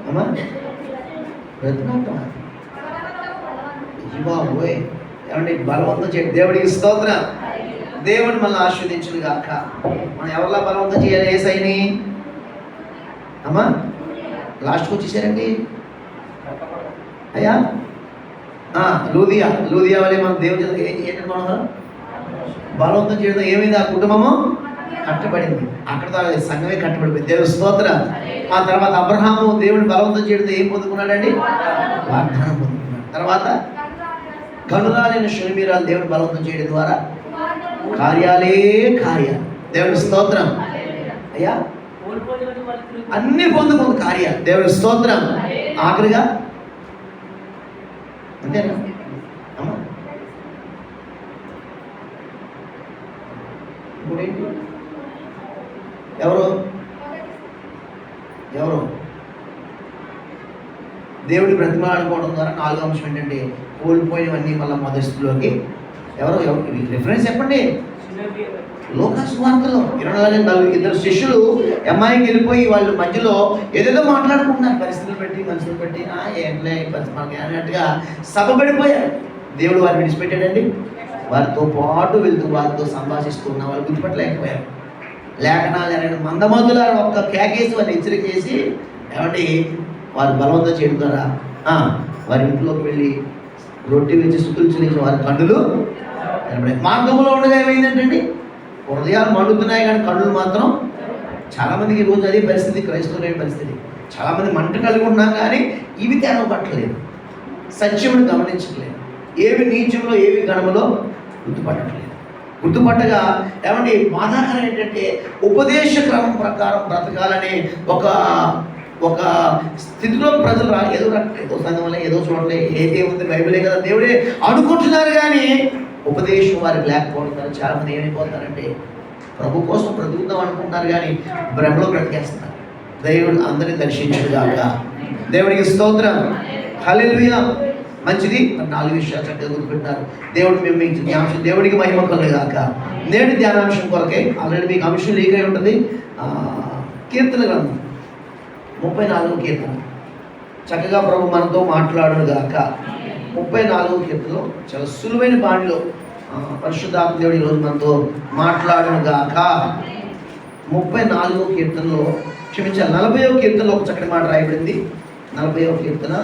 అమ్మా బ్రతిమాటమా బాబోయ్. ఏమండి బలవంతం చేయండి. దేవుడికి స్తోత్రం. దేవుడు మనల్ని ఆశీర్వదించును గాక. మనం ఎవరిలా బలవంతం చేయాలి? యేసయ్యని. అమ్మా లాస్ట్కి వచ్చేసారండి అయ్యా. లూదియా వల్లే మనం దేవుడి ఏంటంటే మనం బలవంతం చేయడం ఏమైంది? ఆ కుటుంబము కట్టబడింది. అక్కడతో సంఘమే కట్టబడిపోయింది. దేవుడి స్తోత్రం. ఆ తర్వాత అబ్రహాము దేవుడిని బలవంతం చేయడం ఏం పొందుకున్నాడండి? వాగ్దానం పొందుకున్నాడు. తర్వాత కనురాలైన షునిమీరాలు దేవుని బలవంతం చేయడం ద్వారా కార్యాలే కార్యాలు. దేవుడి స్తోత్రం. అయ్యా అన్ని పొందుకుంది కార్యాలు. దేవుడి స్తోత్రం. ఆఖరిగా అంతేనా అమ్మా? ఇప్పుడేంటి? ఎవరు దేవుడి బ్రతిమాడుకోవడం ద్వారా 4వ అంశం ఏంటంటే కోల్పోయినవన్నీ మళ్ళీ మొదటి స్థితిలోకి. ఎవరు రిఫరెన్స్ చెప్పండి. లోకా సువార్తలో 2 శిష్యులు అమ్మాయికి వెళ్ళిపోయి వాళ్ళు మధ్యలో ఏదేదో మాట్లాడుకుంటున్నారు. పరిస్థితులు పెట్టి మనుషులు పెట్టి ఏంట్లే మనకి అన్నట్టుగా సభ పడిపోయారు. దేవుడు వారిని విడిచిపెట్టాడండి. వారితో పాటు వెళ్తూ వారితో సంభాషిస్తున్న వాళ్ళు గుర్తుపట్టలేకపోయారు. లేఖనాలు మందమతుల ఒక్క కేకేసి వారిని హెచ్చరిక చేసి ఏమంటే వారు బలవంతం చేయడం ద్వారా వారి ఇంట్లోకి వెళ్ళి రొట్టె వేసి సుతులు చెల్లించిన వారి కన్నులు మార్గంలో ఉండగా ఏమైందంటండి? హృదయాలు మండుతున్నాయి కానీ కన్నులు మాత్రం చాలామందికి ఈరోజు అదే పరిస్థితి. క్రైస్తవులైన పరిస్థితి. చాలామంది మంట కలిగి ఉన్నాం కానీ ఇవి తెరవబట్టలేదు. సత్యమును గమనించట్లేదు. ఏవి నీచంలో ఏవి గణములో గుర్తుపట్టట్లేదు. గుర్తుపట్టగా ఏమంటే బాధాకరం ఏంటంటే ఉపదేశ క్రమం ప్రకారం బ్రతకాలనే ఒక స్థితిలో ప్రజలు ఏదో సంఘం వల్ల ఏదో చూడలే ఏదే ఉంది బైబిలే కదా దేవుడే అనుకుంటున్నారు కానీ ఉపదేశం వారికి లేకపోతున్నారు. చాలా మంది ఏమైపోతారంటే ప్రభు కోసం బ్రతుకుతాం అనుకుంటున్నారు కానీ భ్రమలో బ్రతికేస్తున్నారు. దేవుడు అందరినీ దర్శించును గాక. దేవుడికి స్తోత్రం. హల్లెలూయా. మంచిది. 4 విషయాలు చక్కగా గుర్తుపెట్టారు. దేవుడు మేము ధ్యానం దేవుడికి మహిమ కలుగు గాక. నేటి ధ్యానాంశం కొరకే ఆల్రెడీ మీకు అంశం లీక్ అయి ఉంటుంది. కీర్తన గ్రంథం 34వ కీర్తన. చక్కగా ప్రభు మనతో మాట్లాడును గాక. 34వ కీర్తనలో చాలా సులువైన బాణిలో పరిశుద్ధాత్మ దేవుడు ఈరోజు మనతో మాట్లాడును గాక. 34వ కీర్తనలో క్షమించాలి 40వ కీర్తనలో ఒక చక్కటి మాట రాయబడింది. 40వ కీర్తన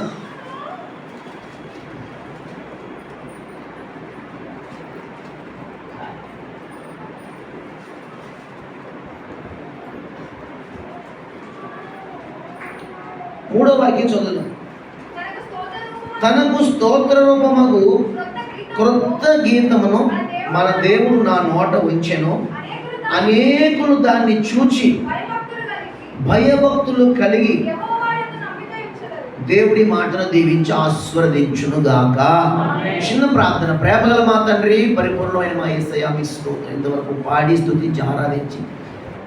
3వ వాక్యం చదువుదాం. తనకు స్తోత్ర రూపమగు క్రొత్త గీతమును మన దేవుడు నా నోట ఉంచెను. అనేకులు దాన్ని చూచి భయభక్తులు కలిగి దేవుడి మాటను దీవించి ఆశీర్వదించును గాక. చిన్న ప్రార్థన. ప్రేమగల మా తండ్రి, పరిపూర్ణమైన మా యేసయ్య, మీ స్తోత్రం ఇంతవరకు పాడి స్తుతించి ఆరాధించి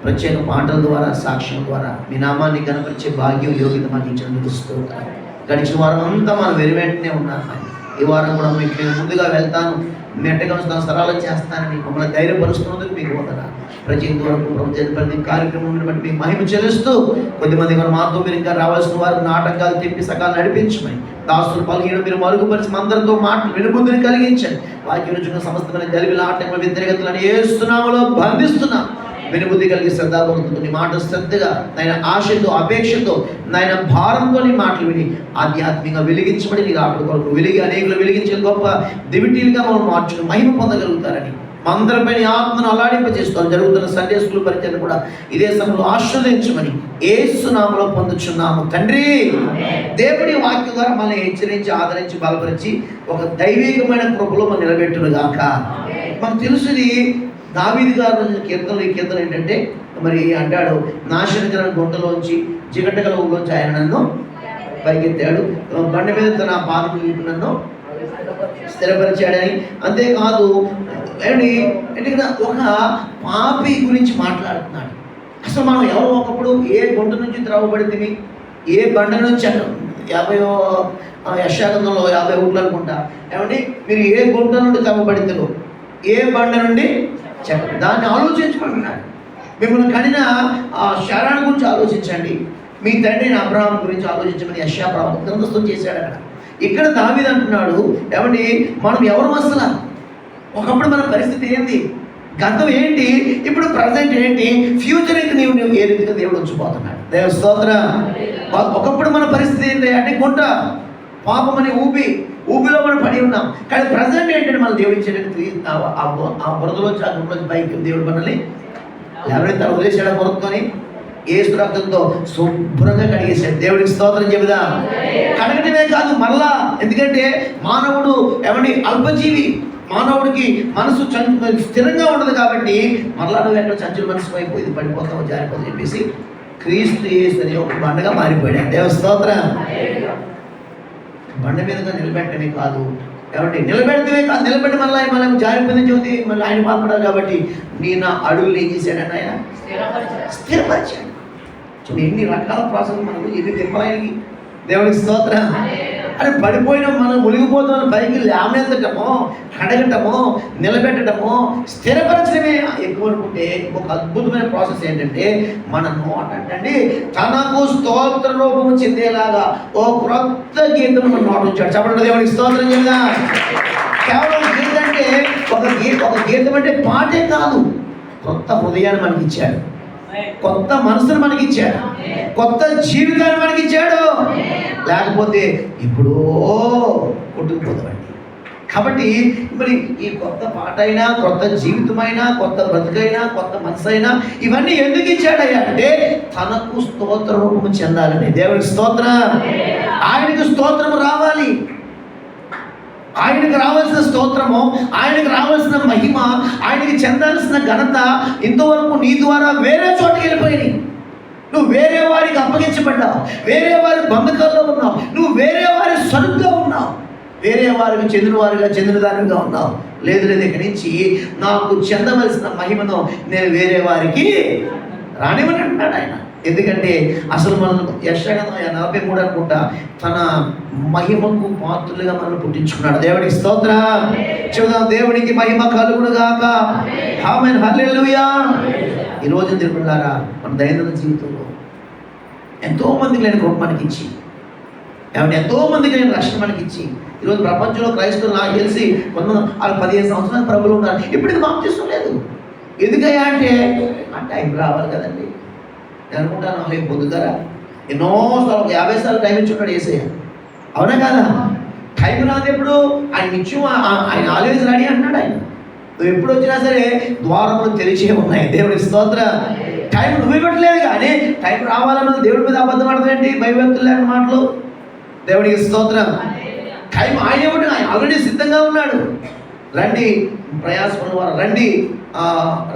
ప్రత్యేక పాటల ద్వారా సాక్ష్యం ద్వారా మీ నామాన్ని కనపరిచే భాగ్యం యోగ్యత మాకు ఇచ్చినందుకు స్తోత్రం. గడిచిన వారం అంతా మనం వెంటనే ఉన్నాను. ఈ వారం కూడా మీకు నేను ముందుగా వెళ్తాను, నెట్టగా వస్తాను, సరళం చేస్తానని మమ్మల్ని ధైర్యపరుస్తున్నందుకు మీకు వందనాలు. ప్రతి వరకు ప్రతి కార్యక్రమం బట్టి మీకు మహిమ చెల్లిస్తూ కొద్దిమంది కూడా మాతో మీరు ఇంకా రావాల్సిన వారు నాటకాలు తెప్పి సకాలు నడిపించమని దాసులు పలికిన మీరు మరుగుపరిచి అందరితో మాటలు వినుబుద్ధిని కలిగించండి. వాక్యం నుంచి సమస్తమైన గలిబిల ఆటంకం వ్యతిరేకతలను ఏస్తున్నాములో బంధిస్తున్నాం. వినుబుద్ధి కలిగి శ్రద్ధాభక్తులతో నీ మాట శ్రద్ధగా నాయన ఆశతో అపేక్షతో నాయన భారంతో నీ మాటలు విని ఆధ్యాత్మికంగా వెలిగించబడి నీ రాకడ కొరకు వెలిగి అనేకులు వెలిగించే గొప్ప దివిటీలుగా మనం మార్చుకుని మహిమ పొందగలుగుతారని అందరిపై ఆత్మను అలాడింపజేస్తాను. జరుగుతున్న సండే స్కూల్ పరిచయం కూడా ఇదే సమయంలో ఆశ్రదించమని యేసు నామములో పొందుచున్నాము తండ్రి. దేవుడి వాక్యం ద్వారా మనల్ని హెచ్చరించి ఆదరించి బలపరిచి ఒక దైవికమైన కృపలో మనం నిలబెట్టును గాక. మనకు తెలుసుది దావీదు గారు కీర్తనలు. ఈ కీర్తన ఏంటంటే మరి అంటాడు, నాశనకరమైన గుంటలోంచి జిగటగల ఊళ్ళోంచి ఆయన నన్ను పైకెత్తాడు, బండ మీద తన పాదం నన్ను స్థిరపరిచాడని. అంతేకాదు అంటే ఒక పాపి గురించి మాట్లాడుతున్నాడు. అసలు మనం ఎవరో ఒకప్పుడు ఏ గుంట నుంచి త్రవ్వబడింది, ఏ బండ నుంచి 50 యశాగ్రంథంలో 50 ఊళ్ళు అనుకుంటా. ఏమండి మీరు ఏ గుంట నుండి త్రవ్వబడిందో, ఏ బండ నుండి చెప్పండి. దాన్ని ఆలోచించుకుంటున్నాడు. మిమ్మల్ని కనిన ఆ శరణ్ గురించి ఆలోచించండి. మీ తండ్రి అబ్రహాం గురించి ఆలోచించమని యెషయా ప్రవక్త గ్రంథస్థం చేశాడు అక్కడ. ఇక్కడ దావీదు అంటున్నాడు, ఏమండి మనం ఎవరు అసలు? ఒకప్పుడు మన పరిస్థితి ఏంది, గతం ఏంటి, ఇప్పుడు ప్రజెంట్ ఏంటి, ఫ్యూచర్ ఏంటి, నువ్వు ఏ రీతిగా దేవుడు ఉంచిపోతున్నాడు. దేవుని స్తోత్రం. ఒకప్పుడు మన పరిస్థితి ఏంటి అంటే గుంట పాపం అని ఊబిలో మనం పడి ఉన్నాం. కానీ ప్రజెంట్ ఏంటంటే మనం దేవుడు ఇచ్చేటట్టు ఆ బురదలో గుంటలోంచి పైకి దేవుడు మనల్ని ఎవరైతే వదిలేసాడో బురదతోని యేసు రక్తంతో శుభ్రంగా కడిగేశాడు. దేవుడికి స్తోత్రం చెబుదా. కడగటమే కాదు మరలా, ఎందుకంటే మానవుడు ఏమండి అల్పజీవి, మానవుడికి మనసు స్థిరంగా ఉండదు కాబట్టి మరలా నువ్వు ఎక్కడ చంచుల మనసు అయిపోయింది, పడిపోతావు, జారిపోతావు చెప్పేసి క్రీస్తు యేసు అని ఒక బండగా మారిపోయాడు. దేవుని స్తోత్రం. బండ మీదగా నిలబెట్టమే కాదు, కాబట్టి నిలబెడతమే కాదు, నిలబెట్టి మళ్ళీ మనం జారిపోయిందని చెబుతుంది, మళ్ళీ ఆయన బాధపడాలి కాబట్టి నా అడుగులు ఏం చేశాడని ఆయన స్థిరపరిచాడు. చూడండి ఎన్ని రకాల ప్రాసెస్ మనకు, ఎన్ని తిప్పాయి. దేవునికి స్తోత్రం. అని పడిపోయిన మనం మునిగిపోతున్న పైకి లేవనెత్తటమో, కడగటమో, నిలబెట్టడమో, స్థిరపరచడమే ఎక్కువ అనుకుంటే ఒక అద్భుతమైన ప్రాసెస్ ఏంటంటే మన నోట అంటండి తనకు స్తోత్ర రూపము చెందేలాగా ఓ క్రొత్త గీతం మన నోట ఉంచాడు. చెప్పండి దేవునికి స్తోత్రం చేద్దా. కేవలం గీతం అంటే ఒక గీతం అంటే పాటే కాదు, కొత్త హృదయాన్ని మనకి ఇచ్చాడు, కొత్త మనసును మనకిచ్చాడు, కొత్త జీవితాన్ని మనకిచ్చాడు. లేకపోతే ఇప్పుడు కొట్టుకుపోతామండి. కాబట్టి మరి ఈ కొత్త పాట అయినా, కొత్త జీవితమైనా, కొత్త బ్రతుకైనా, కొత్త మనసు అయినా ఇవన్నీ ఎందుకు ఇచ్చాడయ్యా అంటే తనకు స్తోత్ర రూపము చెందాలని. దేవునికి స్తోత్రం. ఆయనకు స్తోత్రం రావాలి, ఆయనకు రావాల్సిన స్తోత్రము, ఆయనకు రావాల్సిన మహిమ, ఆయనకి చెందాల్సిన ఘనత ఇంతవరకు నీ ద్వారా వేరే చోటుకి వెళ్ళిపోయినాయి. నువ్వు వేరే వారికి అప్పగించబడ్డావు, వేరే వారి బంధకాల్లో ఉన్నావు, నువ్వు వేరే వారి సరుగ్గా ఉన్నావు, వేరే వారికి చెందిన దానిగా ఉన్నావు. లేదు ఇక్కడి నుంచి నాకు చెందవలసిన మహిమను నేను వేరే వారికి రానివ్వని అంటున్నాడు ఆయన. ఎందుకంటే అసలు మనం యెషయా 43 అనుకుంటా తన మహిమకు పాత్రులుగా మనం పుట్టించుకున్నాడు. దేవుడికి స్తోత్రం చెబుదాం. దేవునికి మహిమ కలుగును గాక. ఆమేన్. హల్లెలూయా. ఈ రోజు తిరుగులారా మన దైనందిన జీవితంలో ఎంతో మందికి లేని కృప మనకి ఇచ్చి, ఏమంటే ఎంతో మందికి లేని రక్షణ మనకి ఇచ్చి, ఈరోజు ప్రపంచంలో క్రైస్తవులు నాకు తెలిసి కొంతమంది 15 సంవత్సరాల ప్రభులు ఉన్నారు. ఇప్పుడు ఇది బాప్తిసం లేదు. ఎందుకయ్యా అంటే ఆ టైం రావాలి కదండి. నేను అనుకుంటాను రేపు పొద్దుతారా ఎన్నోసార్లు 50 సార్లు టైం ఇచ్చున్నాడు యేసయ్య. అవునా కదా? టైం రాదు ఎప్పుడు, ఆయన నిత్యం ఆయన ఆల్వేజ్ రెడీ అంటున్నాడు. ఆయన నువ్వు ఎప్పుడు వచ్చినా సరే ద్వారములు తెరిచే ఉన్నాయి. దేవుడికి స్తోత్రం. టైం నువ్వు ఇవ్వట్లేదు కానీ టైం రావాలన్నది దేవుడి మీద అబద్ధం ఆడతాయండి భయభక్తులు అన్న మాటలు. దేవుడికి స్తోత్రం. టైం ఆయన ఇవ్వడం, ఆయన ఆల్రెడీ సిద్ధంగా ఉన్నాడు. రండి ప్రయాసపడిన వారు రండి,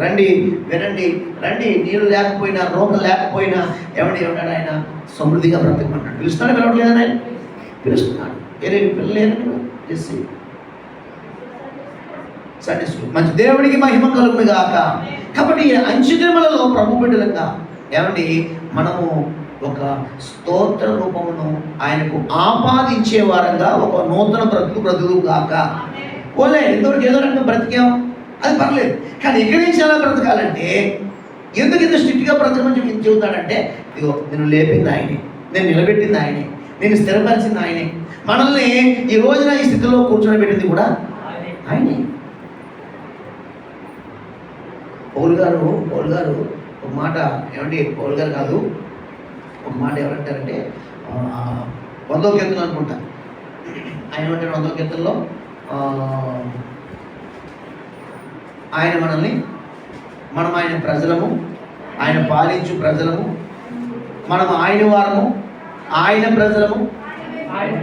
రండి వినండి, రండి. నీళ్ళు లేకపోయినా రోగం లేకపోయినా ఏమన్నాడు ఆయన సమృద్ధిగా బ్రతకమన్నాడు. పిలుస్తున్నాడు, పిలవట్లేదని ఆయన పిలుస్తున్నాడు. పిల్లలేదండి సండే స్కూల్ మంచి. దేవుడికి మహిమ కలుగును గాక. కాబట్టి అంచుదినములలో ప్రభు బిడ్డలంగా ఏమండి మనము ఒక స్తోత్ర రూపమును ఆయనకు ఆపాదించే వారంగా ఒక నూతన బ్రతుకు గాక. పోలే ఎంతవరకు ఏదో రకంగా బ్రతికాం, అది పర్లేదు. కానీ ఇక్కడి నుంచి ఎలా బ్రతకాలంటే ఎందుకు ఇంత స్ట్రిక్ట్గా బ్రతకమని చెప్పి చెబుతాడంటే ఇదిగో నేను లేపింది ఆయనే, నేను నిలబెట్టింది ఆయనే, నేను స్థిరపరిచింది ఆయనే, మనల్ని ఈ రోజున ఈ స్థితిలో కూర్చోబెట్టింది కూడా ఆయనే. పౌలు గారు ఒక మాట ఏమండి, పౌలు గారు కాదు ఒక మాట ఎవరంటారంటే 100వ కీర్తన అనుకుంటా. ఆయన ఏమంటారు 100వ కీర్తనలో ఆయన మనం ఆయన ప్రజలము, ఆయన పాలించు ప్రజలము, మనం ఆయన వారము, ఆయన ప్రజలము,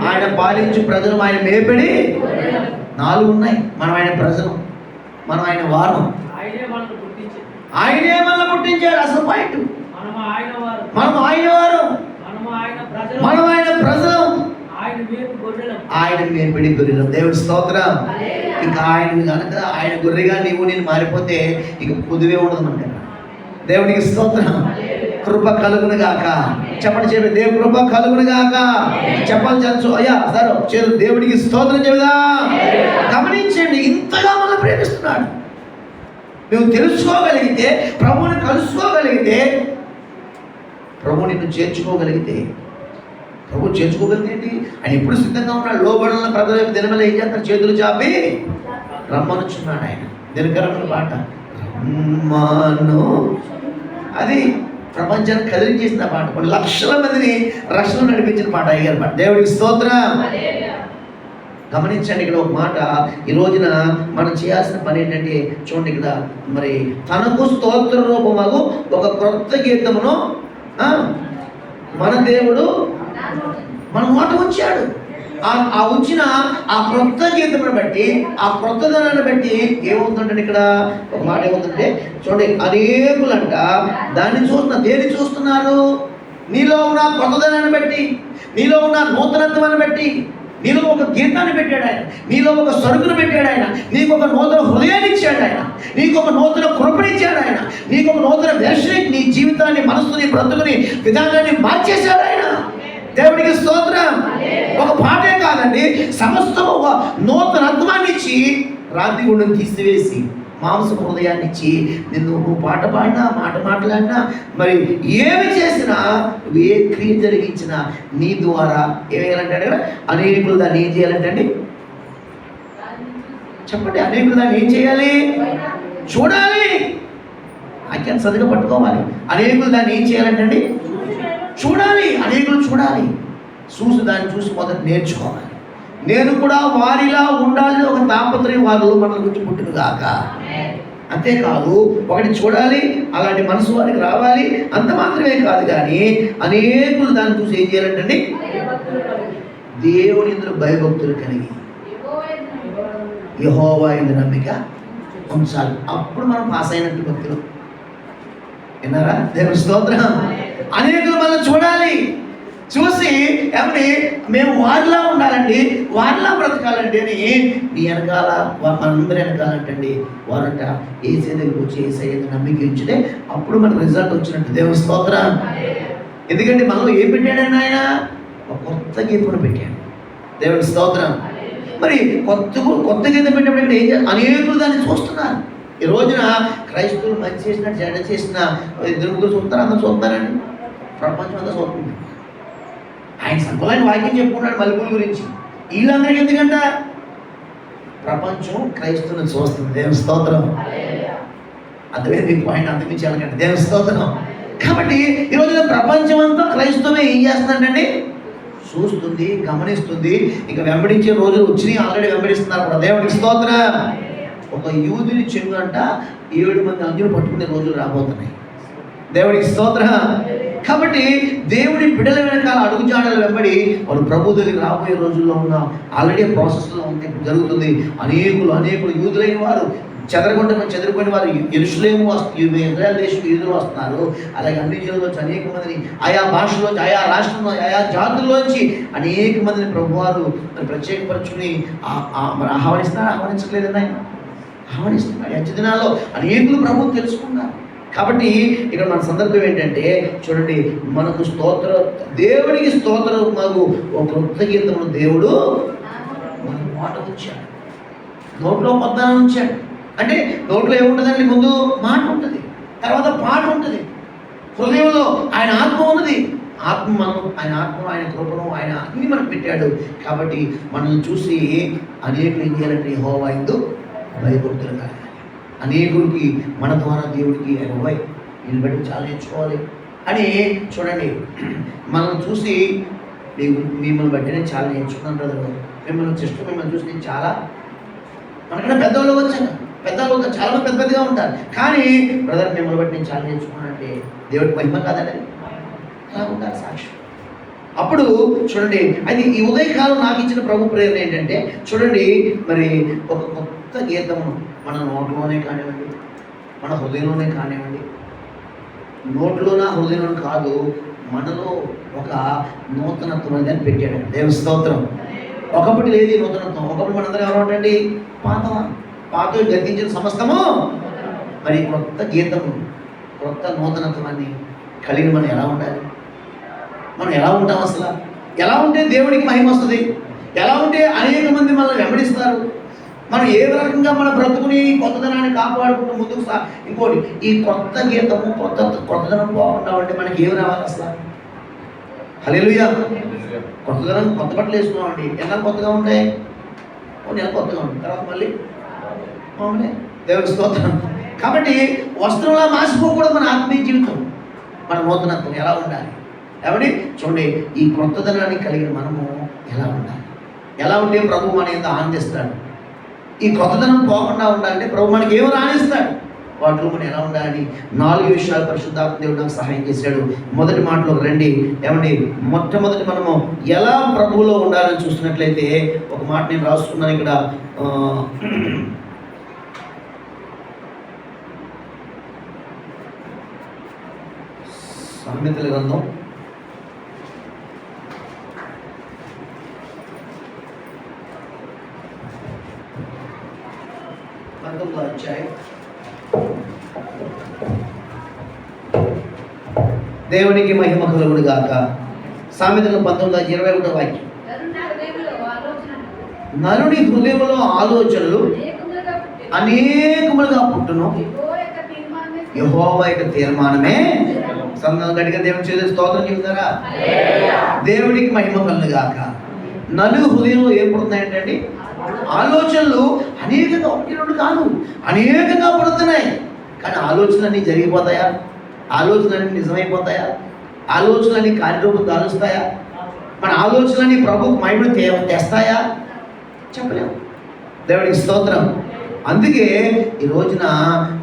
ఆయన పాలించు ప్రజలు, ఆయన మేపడి 4 ఉన్నాయి. మనం ఆయన ప్రజలు, మనం ఆయన వారం, ఆయనే మనల్ని పుట్టించాడు. అసలు పాయింట్ మనం ఆయన వారం, మనం ఆయన ప్రజలు, ఆయన మేపడి గొర్రెలు. దేవుడి స్తోత్రం. ఇంకా ఆయన కనుక ఆయన గొర్రెగా నేను మారిపోతే ఇక పొదువే ఉండదు మనకి. దేవునికి స్తోత్రం. కృప కలుగును గాక. చెప్పండి దేవుడి కృప కలుగును గాక. చెప్పాలి చచ్చు అయ్యా సరే దేవుడికి స్తోత్రం చెబుదా. గమనించండి, ఇంతగా మనం ప్రేమిస్తున్నాడు. నువ్వు తెలుసుకోగలిగితే, ప్రభువుని కలుసుకోగలిగితే ప్రభు నిన్ను చేర్చుకోగలిగితే, ప్రభు చేర్చుకోగలిగితే ఏంటి? ఆయన ఎప్పుడు సిద్ధంగా ఉన్నాడు. లోబడిన ప్రజల దినమల ఏం చేస్తారు? చేతులు చాపి రమ్మనుచున్నాడు ఆయన. దినకరమైన పాట రమ్మను, అది ప్రపంచాన్ని కదిలించేసిన పాట. కొన్ని లక్షల మందిని రక్షణ నడిపించిన పాట అయ్యారు పాట. దేవుడికి స్తోత్రం. గమనించండి, ఇక్కడ ఒక మాట. ఈ రోజున మనం చేయాల్సిన పని ఏంటంటే చూడండి ఇక్కడ, మరి తనకు స్తోత్ర రూపమగు ఒక క్రొత్త గీతమును మన దేవుడు మన మాట ఉంచాడు. ఆ ఉంచిన ఆ క్రొత్త గీతమును బట్టి, ఆ క్రొత్తదనాన్ని బట్టి ఏమవుతుందంటే ఇక్కడ ఒక మాట ఏమవుతుందంటే చూడండి, అనేకులంట దాన్ని దేన్ని చూస్తున్నారు? నీలో ఉన్న కొత్తదనాన్ని బట్టి, నీలో ఉన్న నూతనత్వాన్ని బట్టి. నీలో ఒక గీతాన్ని పెట్టాడు ఆయన, నీలో ఒక సరుకును పెట్టాడు ఆయన, నీకు ఒక నూతన హృదయాన్ని ఇచ్చాడు ఆయన, నీకు ఒక నూతన కృపనిచ్చాడు ఆయన, నీకు ఒక నూతన దర్శనం, నీ జీవితాన్ని, మనస్సుని, బ్రతుకుని, విధానాన్ని మార్చేశాడు ఆయన. దేవుడికి స్తోత్రం. ఒక పాటే కాదండి, సమస్తము ఒక నూతనత్వాన్ని ఇచ్చి రాత్రి గుండెను తీసివేసి మాంస హృదయాన్ని ఇచ్చి నువ్వు పాట పాడినా, మాట మాట్లాడినా, మరి ఏమి చేసినా, నువ్వు ఏ క్రియ జరిగించినా నీ ద్వారా ఏమేయాలంటే కదా, అనేకులు దాన్ని ఏం చేయాలంటండి? చెప్పండి, అనేకులు దాన్ని ఏం చేయాలి? చూడాలి. వాక్యాన్ని సరిగా పట్టుకోవాలి. అనేకులు దాన్ని ఏం చేయాలంటండి? చూడాలి. అనేకులు చూడాలి. దాన్ని చూసి మొదట నేర్చుకోవాలి. నేను కూడా వారిలా ఉండాలని ఒక తాపత్రయం వారిలో మన గురించి పుట్టిన కాక. అంతేకాదు, ఒకటి చూడాలి, అలాంటి మనసు వారికి రావాలి. అంత మాత్రమే కాదు, కానీ అనేకులు దాన్ని చూసి ఏం చేయాలంటండి? దేవుని యందు భయభక్తులు కలిగి యెహోవా యందు నమ్మిక ఉంచాలి. అప్పుడు మనం పాస్ అయినట్టు భక్తులు. విన్నారా? దేవుని స్తోత్రం. అనేకులు మనం చూడాలి. చూసి ఏమని మేము వారిలా ఉండాలండి, వారిలా బ్రతకాలండి అని మీ వెనకాల మనందరూ వెనకాలంటండి వారంట ఏసై దగ్గరికి వచ్చి ఏసై నమ్మిక ఉంచితే అప్పుడు మనకు రిజల్ట్ వచ్చినట్టు. దేవుని స్తోత్రం. ఎందుకంటే మనలో ఏం పెట్టాడని ఆయన? ఒక కొత్త గీతను పెట్టాడు. దేవుని స్తోత్రం. మరి కొత్త గీత పెట్టినప్పుడు ఏం చేయాలి? అనేకులు దాన్ని చూస్తున్నారు. ఈ రోజున క్రైస్తవులు మంచి చేసిన, చెడ్డ చేసిన ఇద్దరు ముగ్గురు చూస్తారు, అందరూ చూస్తారండి. ప్రపంచం అంతా చూస్తుంది. ఆయన సంకులాన్ని వాక్యం చెప్పుకున్నాడు మలుపుల గురించి. వీళ్ళందరికీ ఎందుకంట? ప్రపంచం క్రైస్తవులను చూస్తుంది. దేవుని స్తోత్రం. అదే మీకు పాయింట్ అంతమించి వెళ్ళకండి. దేవుని స్తోత్రం. కాబట్టి ఈరోజు ప్రపంచం అంతా క్రైస్తవమే ఏం చేస్తుందండి? చూస్తుంది, గమనిస్తుంది. ఇంకా వెంబడించే రోజులు వచ్చినాయి, ఆల్రెడీ వెంబడిస్తున్నారు కూడా. దేవుడికి స్తోత్రం. ఒక యూదుని చెంగంట 7 మంది అంజులు పట్టుకునే రోజులు రాబోతున్నాయి. దేవుడికి స్తోత్రం. కాబట్టి దేవుడి బిడ్డల వెనకాల అడుగుజాడలు వెంబడి వాళ్ళు ప్రభు దగ్గర రాబోయే రోజుల్లో ఉన్న ఆల్రెడీ ప్రాసెస్లో ఉంది, జరుగుతుంది. అనేకులు యూదులైన వారు చెదరిపోయిన వారు యెరూషలేము ఇజ్రాయెల్ దేశం యూదులు వస్తున్నారు. అలాగే అన్ని జిల్లాలోంచి అనేక మందిని, ఆయా భాషలోంచి, ఆయా రాష్ట్రంలో, ఆయా జాతుల్లోంచి అనేక మందిని ప్రభువారు ప్రత్యేకపరుచుకుని ఆహ్వానించట్లేదండి. ఆయన ఆహ్వానిస్తున్నారు. ఎంచ దినాల్లో అనేకులు ప్రభువు తెలుసుకున్నారు. కాబట్టి ఇక్కడ మన సందర్భం ఏంటంటే చూడండి, మనకు దేవుడికి స్తోత్రం మాకు ఒక క్రొత్త గీతమును దేవుడు మన మాట ఉంచాడు, నోట్లో పొద్దాన ఉంచాడు. అంటే నోట్లో ఏముంటుందండి? ముందు మాట ఉంటుంది, తర్వాత పాట ఉంటుంది, హృదయంలో ఆయన ఆత్మ ఉన్నది. ఆయన ఆత్మను, ఆయన కృపను, ఆయన అన్ని మనకు పెట్టాడు. కాబట్టి మనల్ని చూసి అనేకులు ఏం చేయాలంటే యెహోవా యందు భయభక్తులు కలగాలి. అనేకులకి మన ద్వారా దేవుడికి వీళ్ళు బట్టి చాలా నేర్చుకోవాలి అని చూడండి. మనం చూసి మిమ్మల్ని బట్టి నేను చాలా నేర్చుకున్నాను బ్రదర్. మిమ్మల్ని చూసి నేను చాలా, మనకన్నా పెద్దవాళ్ళు వచ్చాను, పెద్దవాళ్ళు చాలా మంది పెద్దగా ఉంటారు. కానీ బ్రదర్ మిమ్మల్ని బట్టి నేను చాలా నేర్చుకున్నానంటే దేవుడికి మహిమ కాదండి, అలా ఉండాలి సాక్షి. అప్పుడు చూడండి, అది ఈ ఉదయకాలం నాకు ఇచ్చిన ప్రభు ప్రేరణ ఏంటంటే చూడండి, మరి ఒక కొత్త గీతమును మన నోట్లోనే కానివ్వండి, మన హృదయంలోనే కానివ్వండి, నోట్లోనా హృదయంలో కాదు, మనలో ఒక నూతనత్వం అనేది పెట్టాడు. దేవుని స్తోత్రం. ఒకప్పుడు లేదు నూతనత్వం. ఒకప్పుడు మనందరం ఎవరంటండి? పాత గతించిన సమస్తము. మరి కొత్త గీతము, కొత్త నూతనత్వాన్ని కలిగి మనం ఎలా ఉండాలి? మనం ఎలా ఉంటాం? అసలు ఎలా ఉంటే దేవుడికి మహిమ వస్తుంది? ఎలా ఉంటే అనేక మంది మనల్ని వెంబడిస్తారు? మనం ఏ రకంగా మన బ్రతుకుని కొత్తదనాన్ని కాపాడుకుంటూ ముందుకు ఇంకోటి ఈ కొత్త గీతము కొత్తదనం పోకుండా ఉంటే మనకి ఏమి రావాలి అసలు? హల్లెలూయా. కొత్తదనం కొత్త బట్టలు వేసుకున్నామండి, ఎలా కొత్తగా ఉంటాయి? నెల కొత్తగా ఉంటుంది, తర్వాత మళ్ళీ మామూలే. దేవుడి స్తోత్రం. కాబట్టి వస్త్రంలా మాసిపోకూడదు మన ఆత్మీయ జీవితం, మన నూతనత్వం ఎలా ఉండాలి? కాబట్టి చూడండి, ఈ కొత్తదనాన్ని కలిగిన మనము ఎలా ఉండాలి? ఎలా ఉంటే ప్రభు మన ఎంత ఆనందిస్తాడు? ఈ కొత్తదనం పోకుండా ఉండాలంటే ప్రభు మనకి ఏమో రాణిస్తాడు. వాటిలో మనం ఎలా ఉండాలని 4 విషయాలు పరిశుద్ధాత్మ దేవుడు నాకు సహాయం చేశాడు. మొదటి మాటలో రండి. ఏమండి, మొట్టమొదటి మనము ఎలా ప్రభువులో ఉండాలని చూస్తున్నట్లయితే ఒక మాట నేను రాసుకున్నాను ఇక్కడ. సామెతల గ్రంథం 19వ అధ్యాయం. దేవునికి మహిమ కలుగును గాక. సామెతలు 19:21 వాక్యం. నరుని హృదయంలో ఆలోచనలు అనేకములుగా పుట్టును, యెహోవా యొక్క తీర్మానమే. సందర్భం గట్టిగా దేవుని చేసే స్తోత్రం చెబుతారా? దేవునికి మహిమ కలుగును గాక. నలు హృదయంలో ఏం పుడుతున్నాయంటే ఆలోచనలు అనేకంగా, 1-2 కాదు, అనేకంగా పుడుతున్నాయి. కానీ ఆలోచనలన్నీ జరిగిపోతాయా? ఆలోచనలన్నీ నిజమైపోతాయా? ఆలోచనలన్నీ కార్యరూపం దాలుస్తాయా? మన ఆలోచనలన్నీ ప్రభుకు మహిమను తెస్తాయా? చెప్పలేము. దేవుడికి స్తోత్రం. అందుకే ఈ రోజున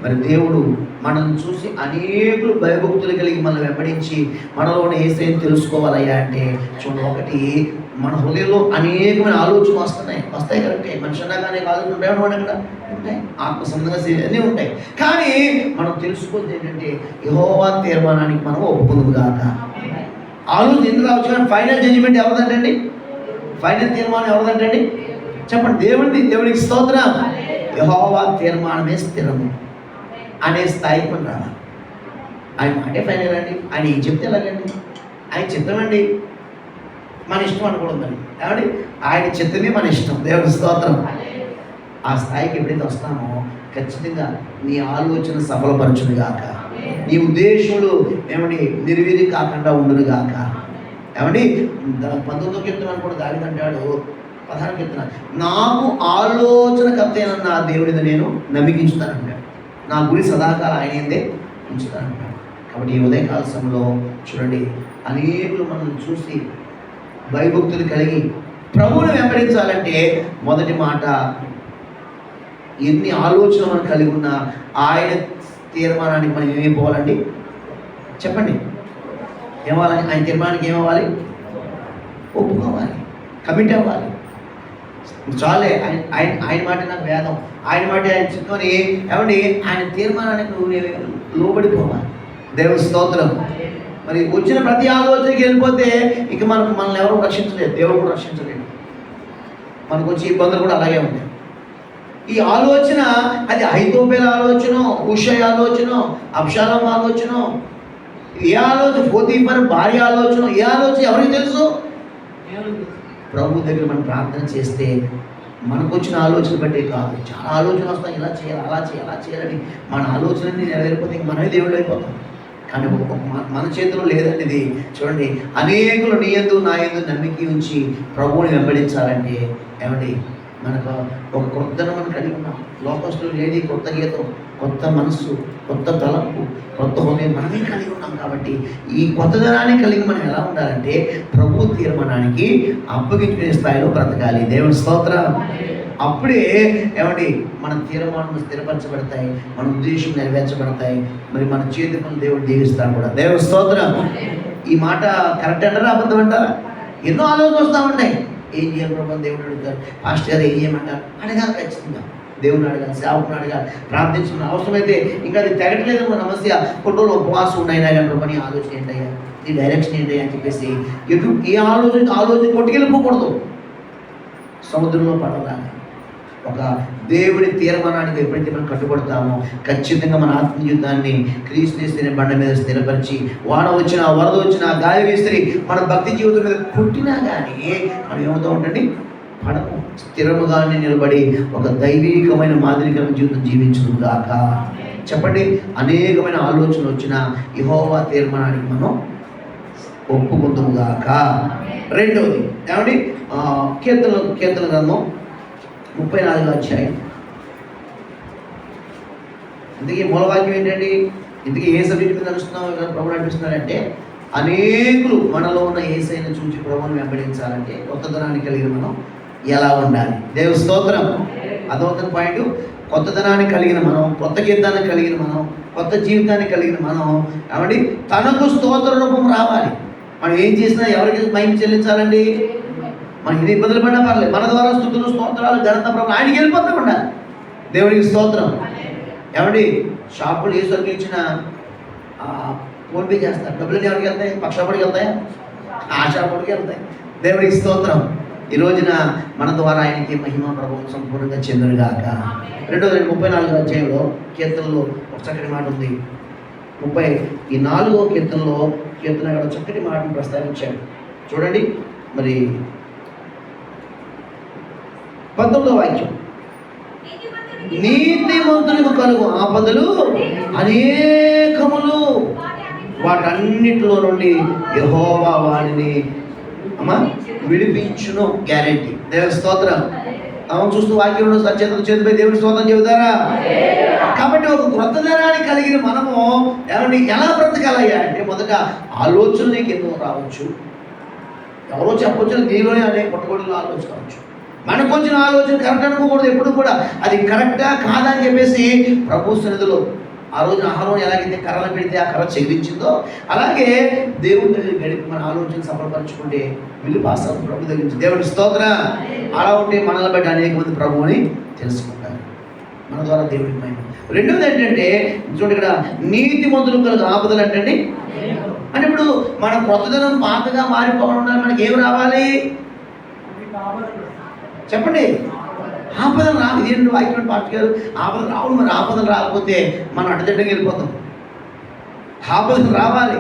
మరి దేవుడు మనల్ని చూసి అనేకులు భయభక్తులు కలిగి మనల్ని వెంబడించి మనలోనే యేసయ్యను తెలుసుకోవాలయ్యా అంటే చూడండి, ఒకటి మన హృదయంలో అనేకమైన ఆలోచనలు వస్తాయి కరెక్టే. మనిషి అన్నాగానే ఆలోచనలు ఉంటాయి అక్కడ ఉంటాయి, ఆత్మ సంబంధంగా అన్నీ ఉంటాయి. కానీ మనం తెలుసుకోవద్దు ఏంటంటే యెహోవా తీర్మానానికి మనం ఒప్పుకుందాం గాక. ఆలోచన ఎందుకు రావచ్చు? కానీ ఫైనల్ జడ్జిమెంట్ ఎవరిదంటండి? ఫైనల్ తీర్మానం ఎవరిదంటండి? చెప్పండి. దేవునికి స్తోత్రం. యెహోవా తీర్మానమే స్థిరము అనే స్థాయికి మనం రావాలి. ఆయన మాటే ఫైనల్ అండి. ఆయన ఏం చెప్తే ఎలాగండి? ఆయన చిత్తమండి, మన ఇష్టం అనుకోవద్దండి. కాబట్టి ఆయన చిత్తమే మన ఇష్టం. దేవుడి స్తోత్రం. ఆ స్థాయికి ఎప్పుడైతే వస్తామో ఖచ్చితంగా నీ ఆలోచన సఫలపరచును గాక, నీ ఉద్దేశములు ఏమండి నిర్వీర్యం కాకుండా ఉండును గాక. ఏమండి 19వ కీర్తన అనుకోండి, దావీదు అంటాడు 16వ కీర్తన, నాకు ఆలోచన కర్తైన నా దేవుడిని నేను నమ్మికించుతానంటాడు. నా గురి సదాకాలం ఆయనేందే ఉంచుతానంటాడు. కాబట్టి ఈ ఉదయకాల సమయంలో చూడండి, అనేకులు మనల్ని చూసి భయభక్తులు కలిగి ప్రభువుని వెంబడించాలంటే మొదటి మాట, ఎన్ని ఆలోచనలు మనం కలిగి ఉన్నా ఆయన తీర్మానానికి మనం ఏమైపోవాలండి? చెప్పండి. ఏమవ్వాలని? ఆయన తీర్మానానికి ఏమవ్వాలి? ఒప్పుకోవాలి, కమిట్ అవ్వాలి. చాలే, ఆయన మాట నాకు వేదం, ఆయన మాట ఆయన చిత్తుకొని ఏమండి ఆయన తీర్మానానికి నువ్వు లోబడిపోవాలి. దేవుని స్తోత్రం. మరి వచ్చిన ప్రతి ఆలోచనకి వెళ్ళిపోతే ఇక మనల్ని ఎవరు రక్షించలేదు, దేవుడు కూడా రక్షించలేదు. మనకు వచ్చే ఇబ్బందులు కూడా అలాగే ఉంటాయి. ఈ ఆలోచన అది అహీతోపెల ఆలోచన, హూషై ఆలోచన, అబ్షాలోము ఆలోచన, ఏ ఆలోచన, పోతీఫర్ భార్య ఆలోచన, ఏ ఆలోచన ఎవరికి తెలుసు? ప్రభు దగ్గర మనం ప్రార్థన చేస్తే మనకు వచ్చిన ఆలోచన బట్టే కాదు, చాలా ఆలోచన వస్తాయి. ఇలా చేయాలి, అలా చేయాలి, అలా చేయాలని మన ఆలోచనని నెరవేరిపోతే ఇంక మనమే దేవుళ్ళు అయిపోతాం. కానీ మన చేతిలో లేదండి ఇది. చూడండి, అనేకులు నీ యందు నా యందు నమ్మిక ఉంచి ప్రభువుని వెంబడించాలంటే ఏమండి మనకు ఒక కొత్తదనం మనం కలిగి ఉన్నాం. లోకస్తులు లేని కొత్త గీతం, కొత్త మనస్సు, కొత్త తలంపు, కొత్త హృదయం మనమే కలిగి ఉన్నాం. కాబట్టి ఈ కొత్తదనాన్ని కలిగి మనం ఎలా ఉండాలంటే ప్రభు తీర్మానానికి అప్పగించుకునే స్థాయిలో బ్రతకాలి. దేవుని స్తోత్రం. అప్పుడే ఏమండి మన తీర్మానం స్థిరపరచబడతాయి, మన ఉద్దేశం నెరవేర్చబడతాయి. మరి మన చేతి పనులు దేవుడు దీవిస్తాడు కూడా. దేవుని స్తోత్రం. ఈ మాట కరెక్ట్ అంటారా అబద్ధం అంటారా? ఎన్నో ఆలోచనలు వస్తూ ఉంటాయి. ఏం చేయాలి ప్రభు? దేవుడు అడుగుతారు. పాస్టర్ గారు ఏం చేయమంటారు? అడగాలి, ఖచ్చితంగా దేవుని అడగాలి, సేవకుని అడగాలి, ప్రార్థించిన అవసరమైతే ఇంకా అది తెగట్లేదు సమస్య, కొన్ని రోజులు ఉపవాసం ఉన్నాయినా కానీ ప్రభు నీ ఆలోచన ఏంటయ్యా, నీ డైరెక్షన్ ఏంటయ్యా అని చెప్పేసి ఏ ఆలోచన కొట్టుకెళ్ళిపోకూడదు. సముద్రంలో పడవలా ఒక దేవుడి తీర్మానానికి ఎప్పుడైతే మనం కట్టుబడతామో ఖచ్చితంగా మన ఆత్మ జీవితాన్ని క్రీస్తుని బండ మీద స్థిరపరిచి వాన వచ్చినా వరద వచ్చినా గాలి విసిరి మన భక్తి జీవితం మీద కొట్టినా కానీ మనం ఏమవుతూ ఉంటుంది? పడము, స్థిరముగా నిలబడి ఒక దైవీకమైన మాదిరికరమైన జీవితం జీవించును గాక. చెప్పండి. అనేకమైన ఆలోచనలు వచ్చిన యెహోవా తీర్మానానికి మనం ఒప్పుకుందాము గాక. రెండవది ఏమండి, కీర్తన గ్రంథం 34వ అధ్యాయం. ఇంతకీ మూలవాక్యం ఏంటండి? ఇంతకీ ఏ సబ్జెక్ట్ మీద నడుస్తున్నాం ప్రభు నడిపిస్తున్నారంటే, అనేకులు మనలో ఉన్న యేసయ్యను చూసి ప్రభువును వెంబడించాలంటే కొత్తదనాన్ని కలిగిన మనం ఎలా ఉండాలి? దేవుని స్తోత్రం. అదవుతున్న పాయింట్. కొత్తదనాన్ని కలిగిన మనం, కొత్త గీతాన్ని కలిగిన మనం, కొత్త జీవితాన్ని కలిగిన మనం ఏమండి తనకు స్తోత్ర రూపం రావాలి. మనం ఏం చేసినా ఎవరికి మహిమ చెల్లించాలండి? మనకి ఇది ఇబ్బందులు పడినా పర్లేదు, మన ద్వారా స్తుతులు స్తోత్రాలు ఘనత ప్రభు ఆయనకి వెళ్ళిపోతా ఉండాలి. దేవునికి స్తోత్రం. ఏమండి షాపులు ఏ సరుకులు ఇచ్చినా ఫోన్పే చేస్తారు. డబ్బులు ఎవరికి వెళ్తాయి? పక్షాపడికి వెళ్తాయా? ఆ షాపుడికి వెళ్తాయి. దేవునికి స్తోత్రం. ఈ రోజున మన ద్వారా ఆయనకి మహిమ ప్రభుత్వం సంపూర్ణంగా చెందునుగాక. 34వ అధ్యాయంలో కీర్తనలో ఒక చక్కటి మాట ఉంది. 34వ కీర్తనలో కీర్తన చక్కటి మాటను ప్రస్తావించాడు. చూడండి. మరి 19వ వాక్యం, నీతిమంతులకు కలుగు ఆపదలు అనేకములు, వాటన్నిటిలో నుండి యెహోవా వారిని విడిపించును. గ్యారెంటీ. దేవుని స్తోత్రం. మనం చూస్తూ వాక్యంలో సత్యతను చేతిపై దేవుని స్తోత్రం చెబుతారా? కాబట్టి ఒక క్రొత్తదనాన్ని కలిగిన మనము ఏమండి ఎలా బ్రతకాలయ్యా అంటే, మొదట ఆలోచన నీకు ఎన్నో రావచ్చు, ఎవరో చెప్పొచ్చు, నీలోనే అనేక పుట్టగొడులు ఆలోచన రావచ్చు. మనకు వచ్చిన ఆలోచన కరెక్ట్ అనుకోకూడదు ఎప్పుడు కూడా. అది కరెక్టా కాదా అని చెప్పేసి ప్రభు సన్నిధిలో ఆ రోజున ఆహారం ఎలాగైతే కర్రలు పెడితే ఆ కర్ర చెల్లించిందో, అలాగే దేవుడి దగ్గర గడిపి మన ఆలోచన సఫలపరచుకుంటే విలుపాసం ప్రభు దగ్గర నుంచి. దేవుడి స్తోత్ర. అలా ఉంటే మనల్ని బట్టి అనేక మంది ప్రభువుని తెలుసుకుంటారు. మన ద్వారా దేవుడికి మహిమ. రెండోది ఏంటంటే చూడండి, ఇక్కడ నీతిమంతులకు కలుగు ఆపదలు అంటే ఇప్పుడు మన కొత్తదనం పాతగా మారిపోకుండా మనకి ఏమి రావాలి చెప్పండి? ఆపదలు రావు. ఇదేంటి వాక్యం పాట గారు? ఆపదలు రావు. మరి ఆపదలు రాకపోతే మనం అడ్డదిడ్డంగా వెళ్ళిపోతాం. ఆపదలు రావాలి.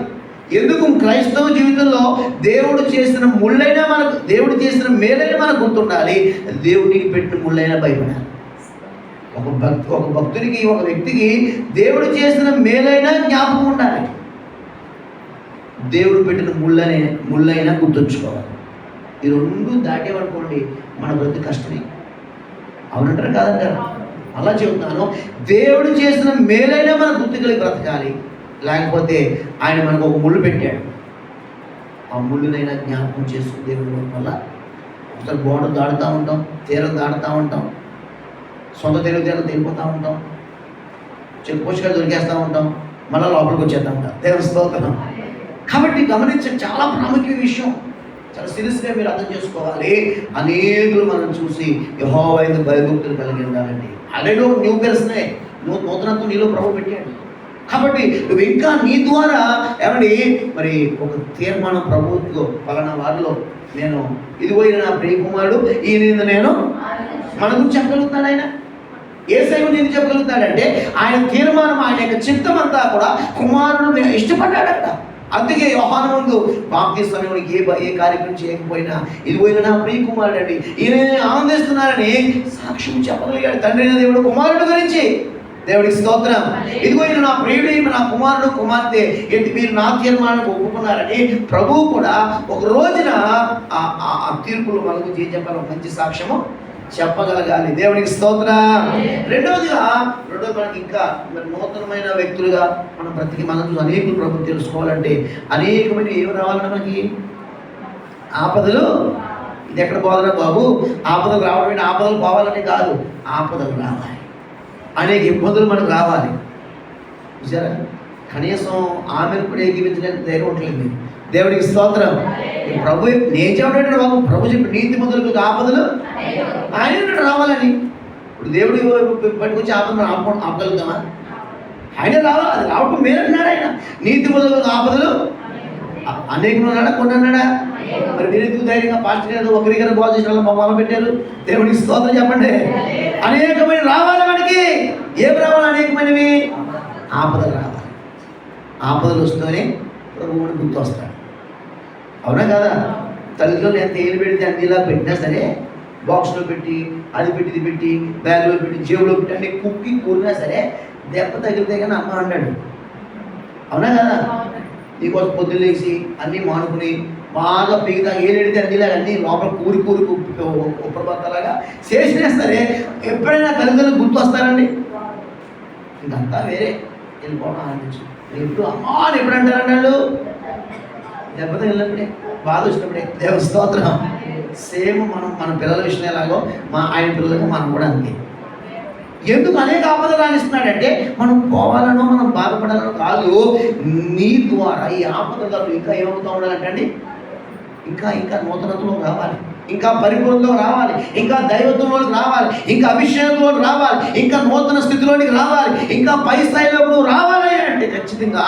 ఎందుకు? క్రైస్తవ జీవితంలో దేవుడు చేసిన ముళ్ళైనా మనకు, దేవుడు చేసిన మేలైనా మనకు గుర్తుండాలి. దేవుడికి పెట్టిన ముళ్ళైనా భయపడాలి. ఒక భక్తునికి, ఒక వ్యక్తికి దేవుడు చేసిన మేలైనా జ్ఞాపకం ఉండాలి. దేవుడు పెట్టిన ముళ్ళైనా గుర్తుంచుకోవాలి. ఈ రెండు దాటేమనుకోండి మన బ్రతుకు కష్టమే. అవునంటారు కాదంటారు? అలా చెబుతున్నాను. దేవుడు చేసిన మేలైనా మనం గుర్తు కలిగి బ్రతకాలి. లేకపోతే ఆయన మనకు ఒక ముళ్ళు పెట్టాడు, ఆ ముళ్ళునైనా జ్ఞాపకం చేస్తూ దేవుడి వల్ల ఒకసారి బోర్డు దాడుతూ ఉంటాం, తీరం దాడుతూ ఉంటాం, సొంత తెలివితేటలు తెలిపోతూ ఉంటాం, చెక్ పోస్టులు దొరికేస్తూ ఉంటాం, మళ్ళీ లోపలికి వచ్చేస్తూ ఉంటాం. దేవుని స్తోత్రం. కాబట్టి గమనించే చాలా ప్రాముఖ్యమైన విషయం, చాలా సీరియస్గా మీరు అర్థం చేసుకోవాలి. అనేకులు మనం చూసి యెహోవా యందు భయభక్తులు కలిగి ఉండాలండి. ఆల్రెడీ న్యూ పర్సనే, నూతనత్వం నీలో ప్రభు పెట్టాడు. కాబట్టి నువ్వు ఇంకా నీ ద్వారా ఏమండి మరి ఒక తీర్మానం ప్రభుత్వం పలానా వారిలో నేను ఇదిగో నా ప్రియకుమారుడు, ఈయన నేను మన గురించి చెప్పగలుగుతాడు. ఆయన యేసయ్య నేను చెప్పగలుగుతాడంటే ఆయన తీర్మానం, ఆయన యొక్క చిత్తం అంతా కూడా కుమారుడు నేను ఇష్టపడ్డాడట. అందుకే యోహాను ముందు బాప్తిస్మం ఏ కార్యక్రమం చేయకపోయినా ఇదిగో నా ప్రియ కుమారుడు అండి, ఈయన ఆనందిస్తున్నారని సాక్ష్యం చెప్పగలిగాడు తండ్రి దేవుడు కుమారుడు గురించి. దేవుడికి స్తోత్రం. ఇదిగో నా ప్రియుడు, నా కుమారుడు కుమార్తె, ఏంటి మీరు నా తీర్మానాన్ని ఒప్పుకున్నారని ప్రభువు కూడా ఒక రోజున ఆ తీర్పులు మనకు ఏం చెప్పాలి? ఒక మంచి సాక్ష్యము చెప్పగలగాలి. దేవునికి స్తోత్రం. రెండోది మనకి ఇంకా నూతనమైన వ్యక్తులుగా మనం బ్రతికి మనం అనేకులు ప్రభుత్వం తెలుసుకోవాలంటే అనేకమైన ఏమి రావాలన్నా మనకి ఆపదలు. ఇది ఎక్కడ పోదరా బాబు? ఆపదలు రావడం ఆపదలు పోవాలని కాదు, ఆపదలు రావాలి, అనేక ఇబ్బందులు మనకు రావాలి. చూసారా? కనీసం ఆమెను కూడా ఏకీవించడానికి ధైర్యం ఉండలేదు. దేవుడికి స్తోత్రం. ప్రభు నేను చెప్పాడు బాబు, ప్రభు చెప్పి నీతిమంతులకు ఆపదలు ఆయన రావాలని. ఇప్పుడు దేవుడు పట్టుకొచ్చి ఆపదలు ఆపగలుగుతామా? ఆయన రావాలి, అది రావటం మేలంటున్నాడు ఆయన. నీతిమంతులకు ఆపదలు అనేకలు అన్నాడా, కొన్ని అన్నాడా? మరి మీరు ఎందుకు ధైర్యంగా పాస్టర్ గారు ఒకరికైనా బోధించడం మొదలు పెట్టారు? దేవుడికి స్తోత్రం చెప్పండి. అనేకమైన రావాలి మనకి. ఏమి రావాలి? అనేకమైనవి ఆపదలు రావాలి. ఆపదలు వస్తూనే ప్రభువుని గుర్తు వస్తాడు. అవునా కదా? తల్లిదండ్రులు ఎంత ఏలు పెడితే అన్నిలా పెట్టినా సరే బాక్స్లో పెట్టి, అది పెట్టి, ఇది పెట్టి, బ్యాగ్లో పెట్టి, జేబులో పెట్టి అన్ని కుక్కి కూరినా సరే దెబ్బ తగిలితే కానీ అమ్మ అంటాడు. అవునా కదా? నీకోసం పొద్దున్న లేచి అన్నీ మానుకుని బాగా పీగుతా ఏలేడితే అన్నీ లోపల కూరి ఉప్పరబత్తలాగా చేసినేస్తారే. ఎప్పుడైనా తల్లిదండ్రులు గుర్తు వస్తారండి? ఇంకంతా వేరే వెళ్ళిపోవడం ఆలోచించు. ఎప్పుడు అమ్మా అని ఎప్పుడు అంటారండి వాళ్ళు? దెబ్బ తగిలినప్పుడే, బాధ వచ్చినప్పుడే. దేవ స్తోత్రం. సేమ్ మన పిల్లల విషయం ఎలాగో ఆయన పిల్లలకు మనం కూడా అంతే. ఎందుకు అనేక ఆపదలు రాణిస్తున్నాడంటే మనం పోవాలనో మనం బాధపడాలనో కాదు. నీ ద్వారా ఈ ఆపదలు ఇంకా ఏమవుతూ ఉండాలంటే ఇంకా నూతనత్వం రావాలి, ఇంకా పరిపూర్ణతో రావాలి, ఇంకా దైవత్వంలోకి రావాలి, ఇంకా అభిషేకంలోకి రావాలి, ఇంకా నూతన స్థితిలోనికి రావాలి, ఇంకా పై స్థాయిలోకి నువ్వు రావాలి అంటే ఖచ్చితంగా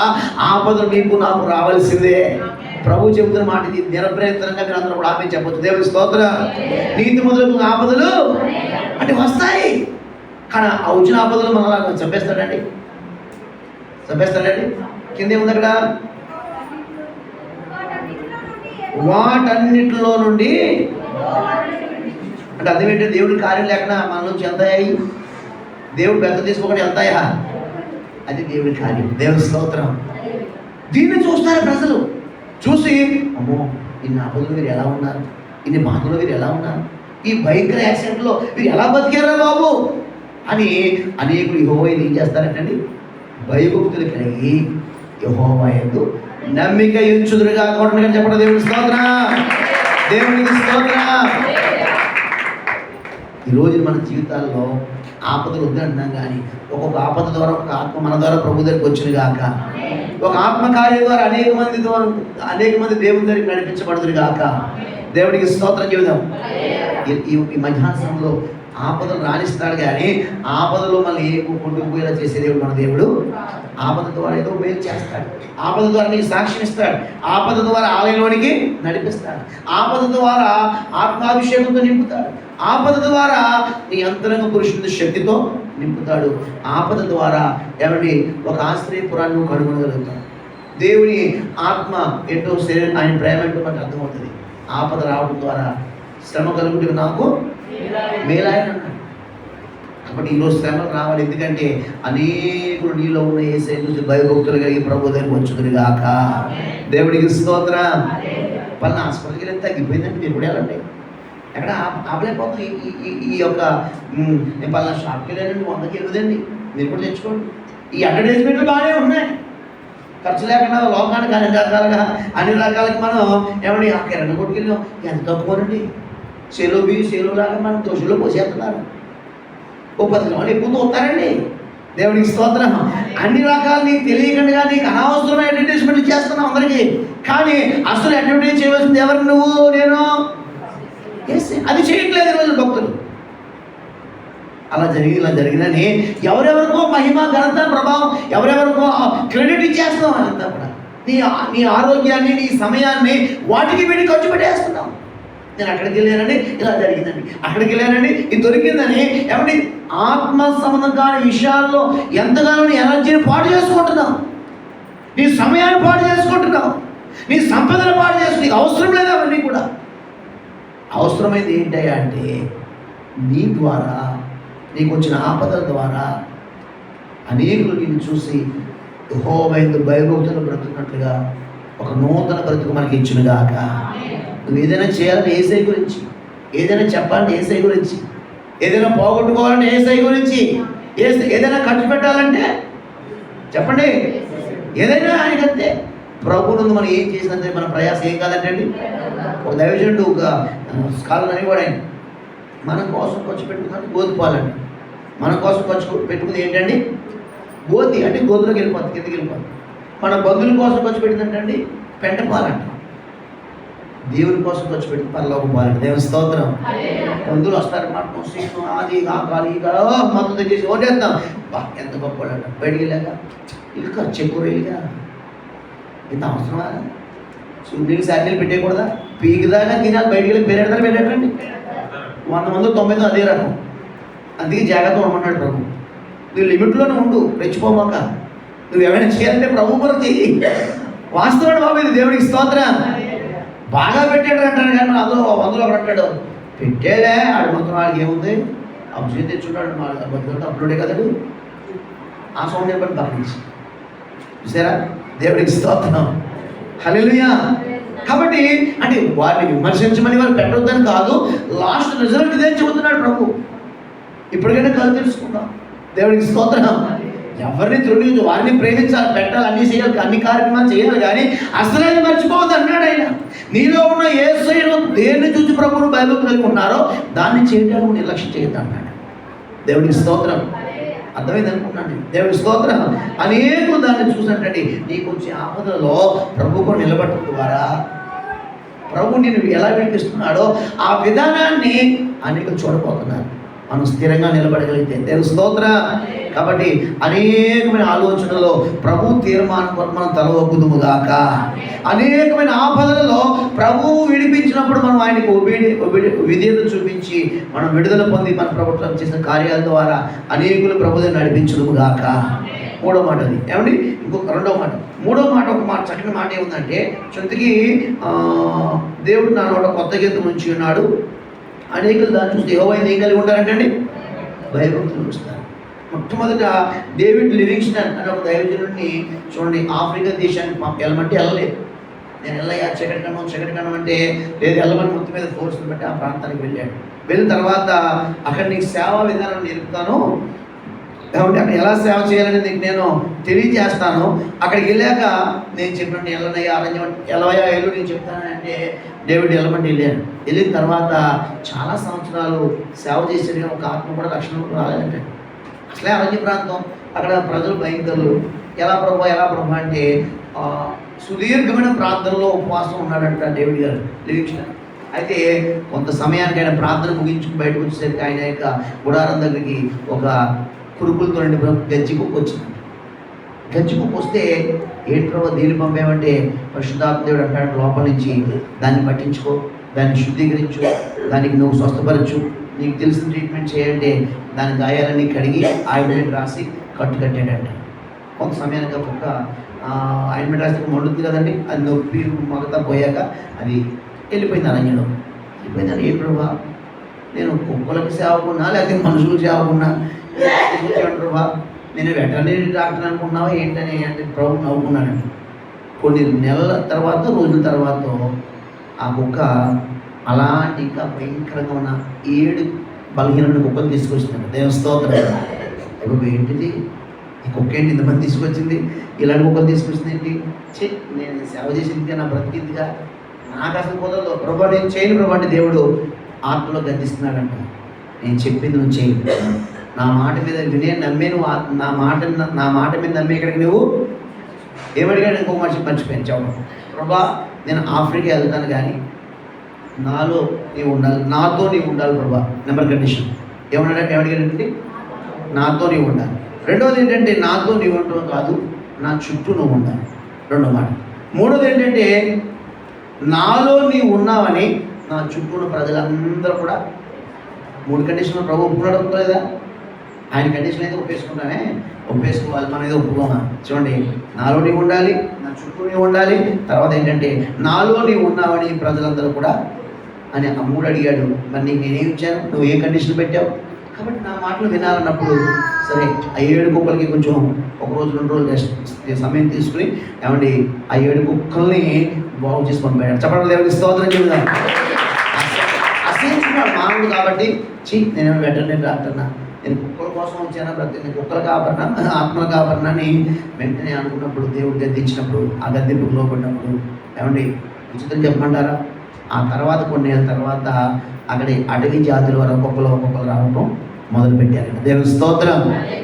ఆపదలు నీకు నాకు రావాల్సిందే. ప్రభు చెబుతున్న మాట ఇది నిరభ్యంతరంగా మీరు అందరూ కూడా ఆమె చెప్పొచ్చు. దేవుని స్తోత్రం. నీతి మొదలు ఆపదలు అంటే వస్తాయి, కానీ ఆ వచ్చిన ఆపదలు మనలా చంపేస్తాడండి. కింద ఏముంది అక్కడ? వాటన్నిటిలో నుండి అంటే అర్థం ఏంటంటే దేవుడి కార్యం లేకుండా మన నుంచి వెళ్తాయి. దేవుడు పెద్ద తీసుకోకుండా వెళ్తాయా? అది దేవుడి కార్యం. దేవుడి స్తోత్రం. దీన్ని చూస్తారు ప్రజలు. చూసి అమ్మో ఇన్ని ఆపదలు మీరు ఎలా ఉన్నారు, ఇన్ని బాధలు మీరు ఎలా ఉన్నారు, ఈ భయంకర యాక్సిడెంట్లో మీరు ఎలా బతికారా బాబు అని అనేకులు యెహోవా ఏం చేస్తారంటండి? భయభక్తులు కలిగి యెహోవా యందు నమ్మిక ఉంచుదురుగా కొట్టని చెప్పడం. దేవుని స్తోత్రం. దేవునికి స్తోత్రం. ఈరోజు మన జీవితాల్లో ఆపదలు వద్దంటున్నాం, కానీ ఒక్కొక్క ఆపద ద్వారా ఒక ఆత్మ మన ద్వారా ప్రభు దగ్గరికి వచ్చిన గాక, ఒక ఆత్మకార్యం ద్వారా అనేక మంది దేవుని దగ్గరికి నడిపించబడుతుంది గాక. దేవుడికి స్తోత్రం చెబుదాం. ఈ మధ్యాహ్నంలో ఆపదలు రాణిస్తాడు, కానీ ఆపదలో మళ్ళీ ఏ కొట్టుకుపోయేలా చేసే దేవుడు మన దేవుడు. ఆపద ద్వారా ఏదో మేలు చేస్తాడు, ఆపద ద్వారా నీకు సాక్ష్యం ఇస్తాడు, ఆపద ద్వారా ఆలయంలోనికి నడిపిస్తాడు, ఆపద ద్వారా ఆత్మాభిషేకంతో నింపుతాడు, ఆపద ద్వారా నీ అంతరంగ పురుషుని శక్తితో నింపుతాడు, ఆపద ద్వారా ఎవరి ఒక ఆశ్రయపురాన్ని నువ్వు కనుగొనగలుగుతావు. దేవుని ఆత్మ ఏంటో ఆయన ప్రేమ ఏంటో మనకు అర్థమవుతుంది. ఆపద రావడం ద్వారా శ్రమ కలుగుతుంది నాకు మేలాయన అన్నాడు. కాబట్టి ఈరోజు శ్రమలు రావాలి. ఎందుకంటే అనేకులు నీలో ఉన్న యేసయ్య చూసి భయభక్తులు కలిగి ప్రభు దగ్గరికి వచ్చుదురు గాక. దేవుడికి స్తోత్రం. పలానా హాస్పిటల్కి వెళ్ళి తగ్గిపోయిందంటే మీరు కూడా వెళ్ళండి. ఎక్కడ ఆపలేకపోతుంది. ఈ యొక్క నేను పలానా షాప్కి వెళ్ళానండి 100కి వెళ్ళదండి, మీరు కూడా తెచ్చుకోండి. ఈ అడ్వర్టైజ్మెంట్లు బాగానే ఉన్నాయి, ఖర్చు లేకుండా లోకానికి అన్ని రకాలకి మనం ఏమని ఆ కిరణ్ కొట్టుకెళ్ళాం ఎంత తక్కువనండి. సెలవు లాగా మనం దోషుల్లో పోసేస్తున్నారు. ఓ 10 కిలోలు ఎక్కువ తోస్తారండి. దేవుడికి స్తోత్రం. అన్ని రకాలు నీకు తెలియకుండా నీకు అనవసరమైన అడ్వర్టైజ్మెంట్ చేస్తున్నావు అందరికీ. కానీ అసలు అడ్వర్టైజ్ చేయవలసింది ఎవరు? నువ్వు, నేను. అది చేయట్లేదు ఈరోజు భక్తులు. అలా జరిగిందని ఎవరెవరికో మహిమ, ఘనత, ప్రభావం ఎవరెవరికో క్రెడిట్ ఇచ్చేస్తున్నాం. అంతా కూడా నీ ఆరోగ్యాన్ని, నీ సమయాన్ని వాటికి వీటికి ఖర్చు పెట్టేస్తున్నాం. నేను అక్కడికి వెళ్ళానండి, ఇలా జరిగిందండి, అక్కడికి వెళ్ళానండి, ఇది దొరికిందని. ఏమంటే ఆత్మ సంబంధం కాని విషయాల్లో ఎంతగానో నీ ఎనర్జీని పాడు చేసుకుంటున్నావు, నీ సమయాన్ని పాడు చేసుకుంటున్నావు, నీ సంపదను పాడు చేసుకుని. నీకు అవసరం లేదు అవన్నీ కూడా. అవసరమైంది ఏంటయ్యా అంటే నీ ద్వారా నీకు వచ్చిన ఆపదల ద్వారా అనేకులు నిన్ను చూసి యెహోవా యందు భయభక్తులు బ్రతుకున్నట్లుగా ఒక నూతన బ్రతుకు మనకి ఇచ్చినగాక. నువ్వు ఏదైనా చేయాలంటే యేసయ్య గురించి, ఏదైనా చెప్పాలంటే యేసయ్య గురించి, ఏదైనా పోగొట్టుకోవాలంటే యేసయ్య గురించి, ఏదైనా ఖర్చు పెట్టాలంటే చెప్పండి, ఏదైనా ఆయనకంతే. ప్రభువునందు మనం ఏం చేసినంతే మన ప్రయాసం ఏం కాదంటండి. ఒక దైవజనుడు, ఒక స్కాలర్ అని కూడా ఆయన మన కోసం ఖర్చు పెట్టుకున్నట్టు గోధుపాలండి. మన కోసం ఖర్చు పెట్టుకుంది ఏంటండి? గోధి అంటే గోధులోకి వెళ్ళిపోతుంది, కిందకి వెళ్ళిపోతుంది. మన బంధువుల కోసం ఖర్చు పెట్టిందంటండి పెంట పాలంట. దేవుని కోసం ఖర్చు పెట్టి పరలోక పాలంట. దేవుని స్తోత్రం. బంధువులు వస్తారు, మటం సీను అది కాకాలి ఇక మొత్తం తెచ్చేసి ఓటేద్దాం. ఎంత గొప్పవాళ్ళంట. బయటికి వెళ్ళాక ఇక చెక్కురేలుగా ఇంత అవసరమా? సూర్యుడికి శారీలు పెట్టేయకూడదా? పీకిదాకా తినాలి, బయటికి వెళ్ళి పెరగడతారు పెట్టండి. 100 మంది 90 అదే రకం. అందుకే జాగ్రత్త ఉండమన్నాడు ప్రభు. నువ్వు లిమిట్లోనే ఉండు, రెచ్చిపోమాక. నువ్వు ఏమైనా చేయాలంటే ప్రభు కొరకు చెయ్యి. వాస్తవాడు బాబు, ఇది దేవుడికి స్తోత్రం. బాగా పెట్టాడు అంటాడు, కానీ అందులో 100లో అంటాడు పెట్టాడే ఆడు మొత్తం వాడికి ఏముంది అభిషేక్ తెచ్చుంటాడు మా బతుకంతా అప్లోడే కదడు ఆ సౌండ్ ఏర్పడి పక్కనించి చూసారా దేవుడికి స్తోత్రం హల్లెలూయా. కాబట్టి అంటే వారిని విమర్శించమని వారు పెట్టొద్దని కాదు, లాస్ట్ రిజల్ట్ ఇదే చెబుతున్నాడు ప్రభు. ఇప్పటికైనా కలు తెలుసుకుందాం. దేవుడికి స్తోత్రం. ఎవరిని తృణించు వారిని ప్రేమించాలి, పెట్టాలి, అన్ని చేయాలి, అన్ని కార్యక్రమాలు చేయాలి, కానీ అసలైన మర్చిపోవద్దు అన్నాడు ఆయన. నీలో ఉన్న యేసయ్యను దేన్ని చూసి ప్రభువును బయలుకు కలిగి ఉన్నారో దాన్ని చేయడానికి నిర్లక్ష్యం చేయొద్దు అన్నాడు. దేవుడికి స్తోత్రం. అర్థమైంది అనుకున్నాను. దేవుడికి స్తోత్రం. అనేకులు దాన్ని చూసినట్టండి నీకు వచ్చే ఆపదలలో ప్రభువు నిలబడటం ద్వారా ప్రభు నేను ఎలా వినిపిస్తున్నాడో ఆ విధానాన్ని అనేకులు చూడబోతున్నారు. మనం స్థిరంగా నిలబడగలిగితే దేవుని స్తోత్రం. కాబట్టి అనేకమైన ఆలోచనలో ప్రభు తీర్మానం కొరకు మనం తల ఒగ్గుదుముగాక. అనేకమైన ఆపదలలో ప్రభువు విడిపించినప్పుడు మనం ఆయనకు విధేయత చూపించి మనం విడుదల పొంది మన ప్రభుత్వం చేసిన కార్యాల ద్వారా అనేకులు ప్రభువుని నడిపించుదుముగాక. మూడో మాట అది ఏమండి. ఇంకొక రెండో మాట, మూడో మాట ఒక మాట చక్కని మాట ఏముందంటే చుంతకి దేవుడు నా నోట కొత్త గీతం నుంచి ఉన్నాడు. అనేకులు దాన్ని చూస్తే యెహోవా ఏం కలిగి ఉంటారంటండి భయభక్తులు చూస్తారు. మొట్టమొదట డేవిడ్ లివింగ్స్టన్ అనే ఒక దైవజనుడిని చూడండి ఆఫ్రికా దేశానికి వెళ్ళమంటే వెళ్ళలేదు. నేను వెళ్ళయ్యా చక్కటి కణం అంటే లేదు వెళ్ళమని మొత్తం మీద ఫోర్స్ని బట్టి ఆ ప్రాంతానికి వెళ్ళాడు. వెళ్ళిన తర్వాత అక్కడ నీకు సేవా విధానం నేర్పుతాను కాబట్టి అక్కడ ఎలా సేవ చేయాలని నీకు నేను తెలియజేస్తాను. అక్కడికి వెళ్ళాక నేను చెప్పినట్టు వెళ్ళనయ్యా అరణ్యం ఎలవయ్యా వెళ్ళు నేను చెప్తానంటే డేవిడ్ వెళ్ళమంటే వెళ్ళాను. వెళ్ళిన తర్వాత చాలా సంవత్సరాలు సేవ చేసేది ఒక ఆత్మ కూడా రక్షణ రాలేదంటే అసలే అరణ్య ప్రాంతం, అక్కడ ప్రజలు భయంకరులు. ఎలా ప్రభు అంటే సుదీర్ఘమైన ప్రార్థనలో ఉపవాసం ఉన్నాడంట డేవిడ్ గారు లివింగ్స్టన్. అయితే కొంత సమయానికి ఆయన ప్రార్థన ముగించుకుని బయటకు వచ్చేసరికి ఆయన యొక్క గుడారం దగ్గరికి ఒక కురుకులతో గజ్జి కుక్క వచ్చింది. గజ్జి కుక్క వస్తే ఏంటి ప్రభు దీన్ని పంపేమంటే పరిశుద్ధాత్మ దేవుడు అంటాడు లోపల నుంచి దాన్ని పట్టించుకో, దాన్ని శుద్ధీకరించు, దానికి నువ్వు స్వస్థపరచు, నీకు తెలిసిన ట్రీట్మెంట్ చేయంటే దాని గాయాలన్నీ కడిగి ఆయింట్మెంట్ రాసి కట్టాడంట. కొంత సమయానికి కుక్క ఆయింట్మెంట్ రాసి మండుతుంది కదండి, అది నొప్పి మగతా పోయాక అది వెళ్ళిపోయింది అరణ్యంలో. వెళ్ళిపోయిందని ఏంటి ప్రభా నేను కుక్కలకు సేవకున్నా లేకపోతే మనుషులకు సేవకున్నా ప్రభా నేను వెటర్నరీ డాక్టర్ అనుకున్నావా ఏంటని అంటే ప్రభు నవ్వుకున్నానండి. కొన్ని నెలల తర్వాత రోజుల తర్వాత ఆ కుక్క అలాంటి ఇంకా భయంకరంగా ఉన్న 7 బలహీనమైన కుక్కలు తీసుకొచ్చిందండి. దేవుని స్తోత్రం. ఇప్పుడు ఏంటిది ఈ కుక్క ఏంటి ఇంతమంది తీసుకొచ్చింది, ఇలాంటి కుక్కలు తీసుకొచ్చింది ఏంటి, నేను సేవ చేసిందిగా నా బ్రతికిందిగా నాకు అసలు కుదరదు ప్రభా నేను చేయను ప్రభా అంటే దేవుడు ఆత్మలో గద్దిస్తున్నాడంట. నేను చెప్పింది నువ్వు చేయి, నా మాట మీద వినే నమ్మే నువ్వు నా మాట మీద నమ్మే ఇక్కడికి నువ్వు ఏమడిగాడు ఇంకొక మర్చిపోయాను చెప్పడం. ప్రభా నేను ఆఫ్రికా వెళ్తాను కానీ నాలో నీవు ఉండాలి, నాతో నీవు ఉండాలి ప్రభా. నెంబర్ కండిషన్ ఏమడిగాడంటే నాతో నీవు ఉండాలి. రెండోది ఏంటంటే నాతో నీవు ఉండటం కాదు నా చుట్టూ నువ్వు ఉండాలి, రెండో మాట. మూడోది ఏంటంటే నాలో నీవు ఉన్నావని నా చుట్టూ ఉన్న ప్రజలందరూ కూడా 3 కండిషన్లు ప్రభు ఒప్పుకున్నాడు ఒప్పుకోలేదా? ఆయన కండిషన్ అయితే ఒప్పేసుకోవాలి, మనం ఏదో ఒప్పుకోమా. చూడండి నాలో నీవు ఉండాలి, నా చుట్టూ నీవు ఉండాలి, తర్వాత ఏంటంటే నాలో నీవు ఉన్నావని ప్రజలందరూ కూడా అని ఆ 3 అడిగాడు. మరి నీకు నేనేం ఇచ్చాను, నువ్వు ఏ కండిషన్ పెట్టావు? కాబట్టి నా మాటలు వినాలన్నప్పుడు సరే ఆ 7 కుక్కలకి కొంచెం 1 రోజు 2 రోజులు సమయం తీసుకుని ఏమండి ఆ 7 కుక్కల్ని బాగు చేసి పంపాడు. చెప్పండి దేవుడికి స్తోత్రం చెబుదాం. అసహించుకున్నాడు మానవుడు కాబట్టి నేను వెంటనే డాక్టర్నా, నేను కుక్కల కోసం వచ్చానా, నేను కుక్కలు కాపాడినా ఆత్మలు కాపాడినా అని వెంటనే అనుకున్నప్పుడు దేవుడు గద్దించినప్పుడు ఆ గద్దెంపుకు లోపడినప్పుడు ఏమండి ఉచితం చెప్పమంటారా? ఆ తర్వాత కొన్ని ఏళ్ళ తర్వాత అక్కడి అటవీ జాతుల వారు ఒక్కొక్కరు రావడం మొదలుపెట్టారండి. దేవుని స్తోత్రం.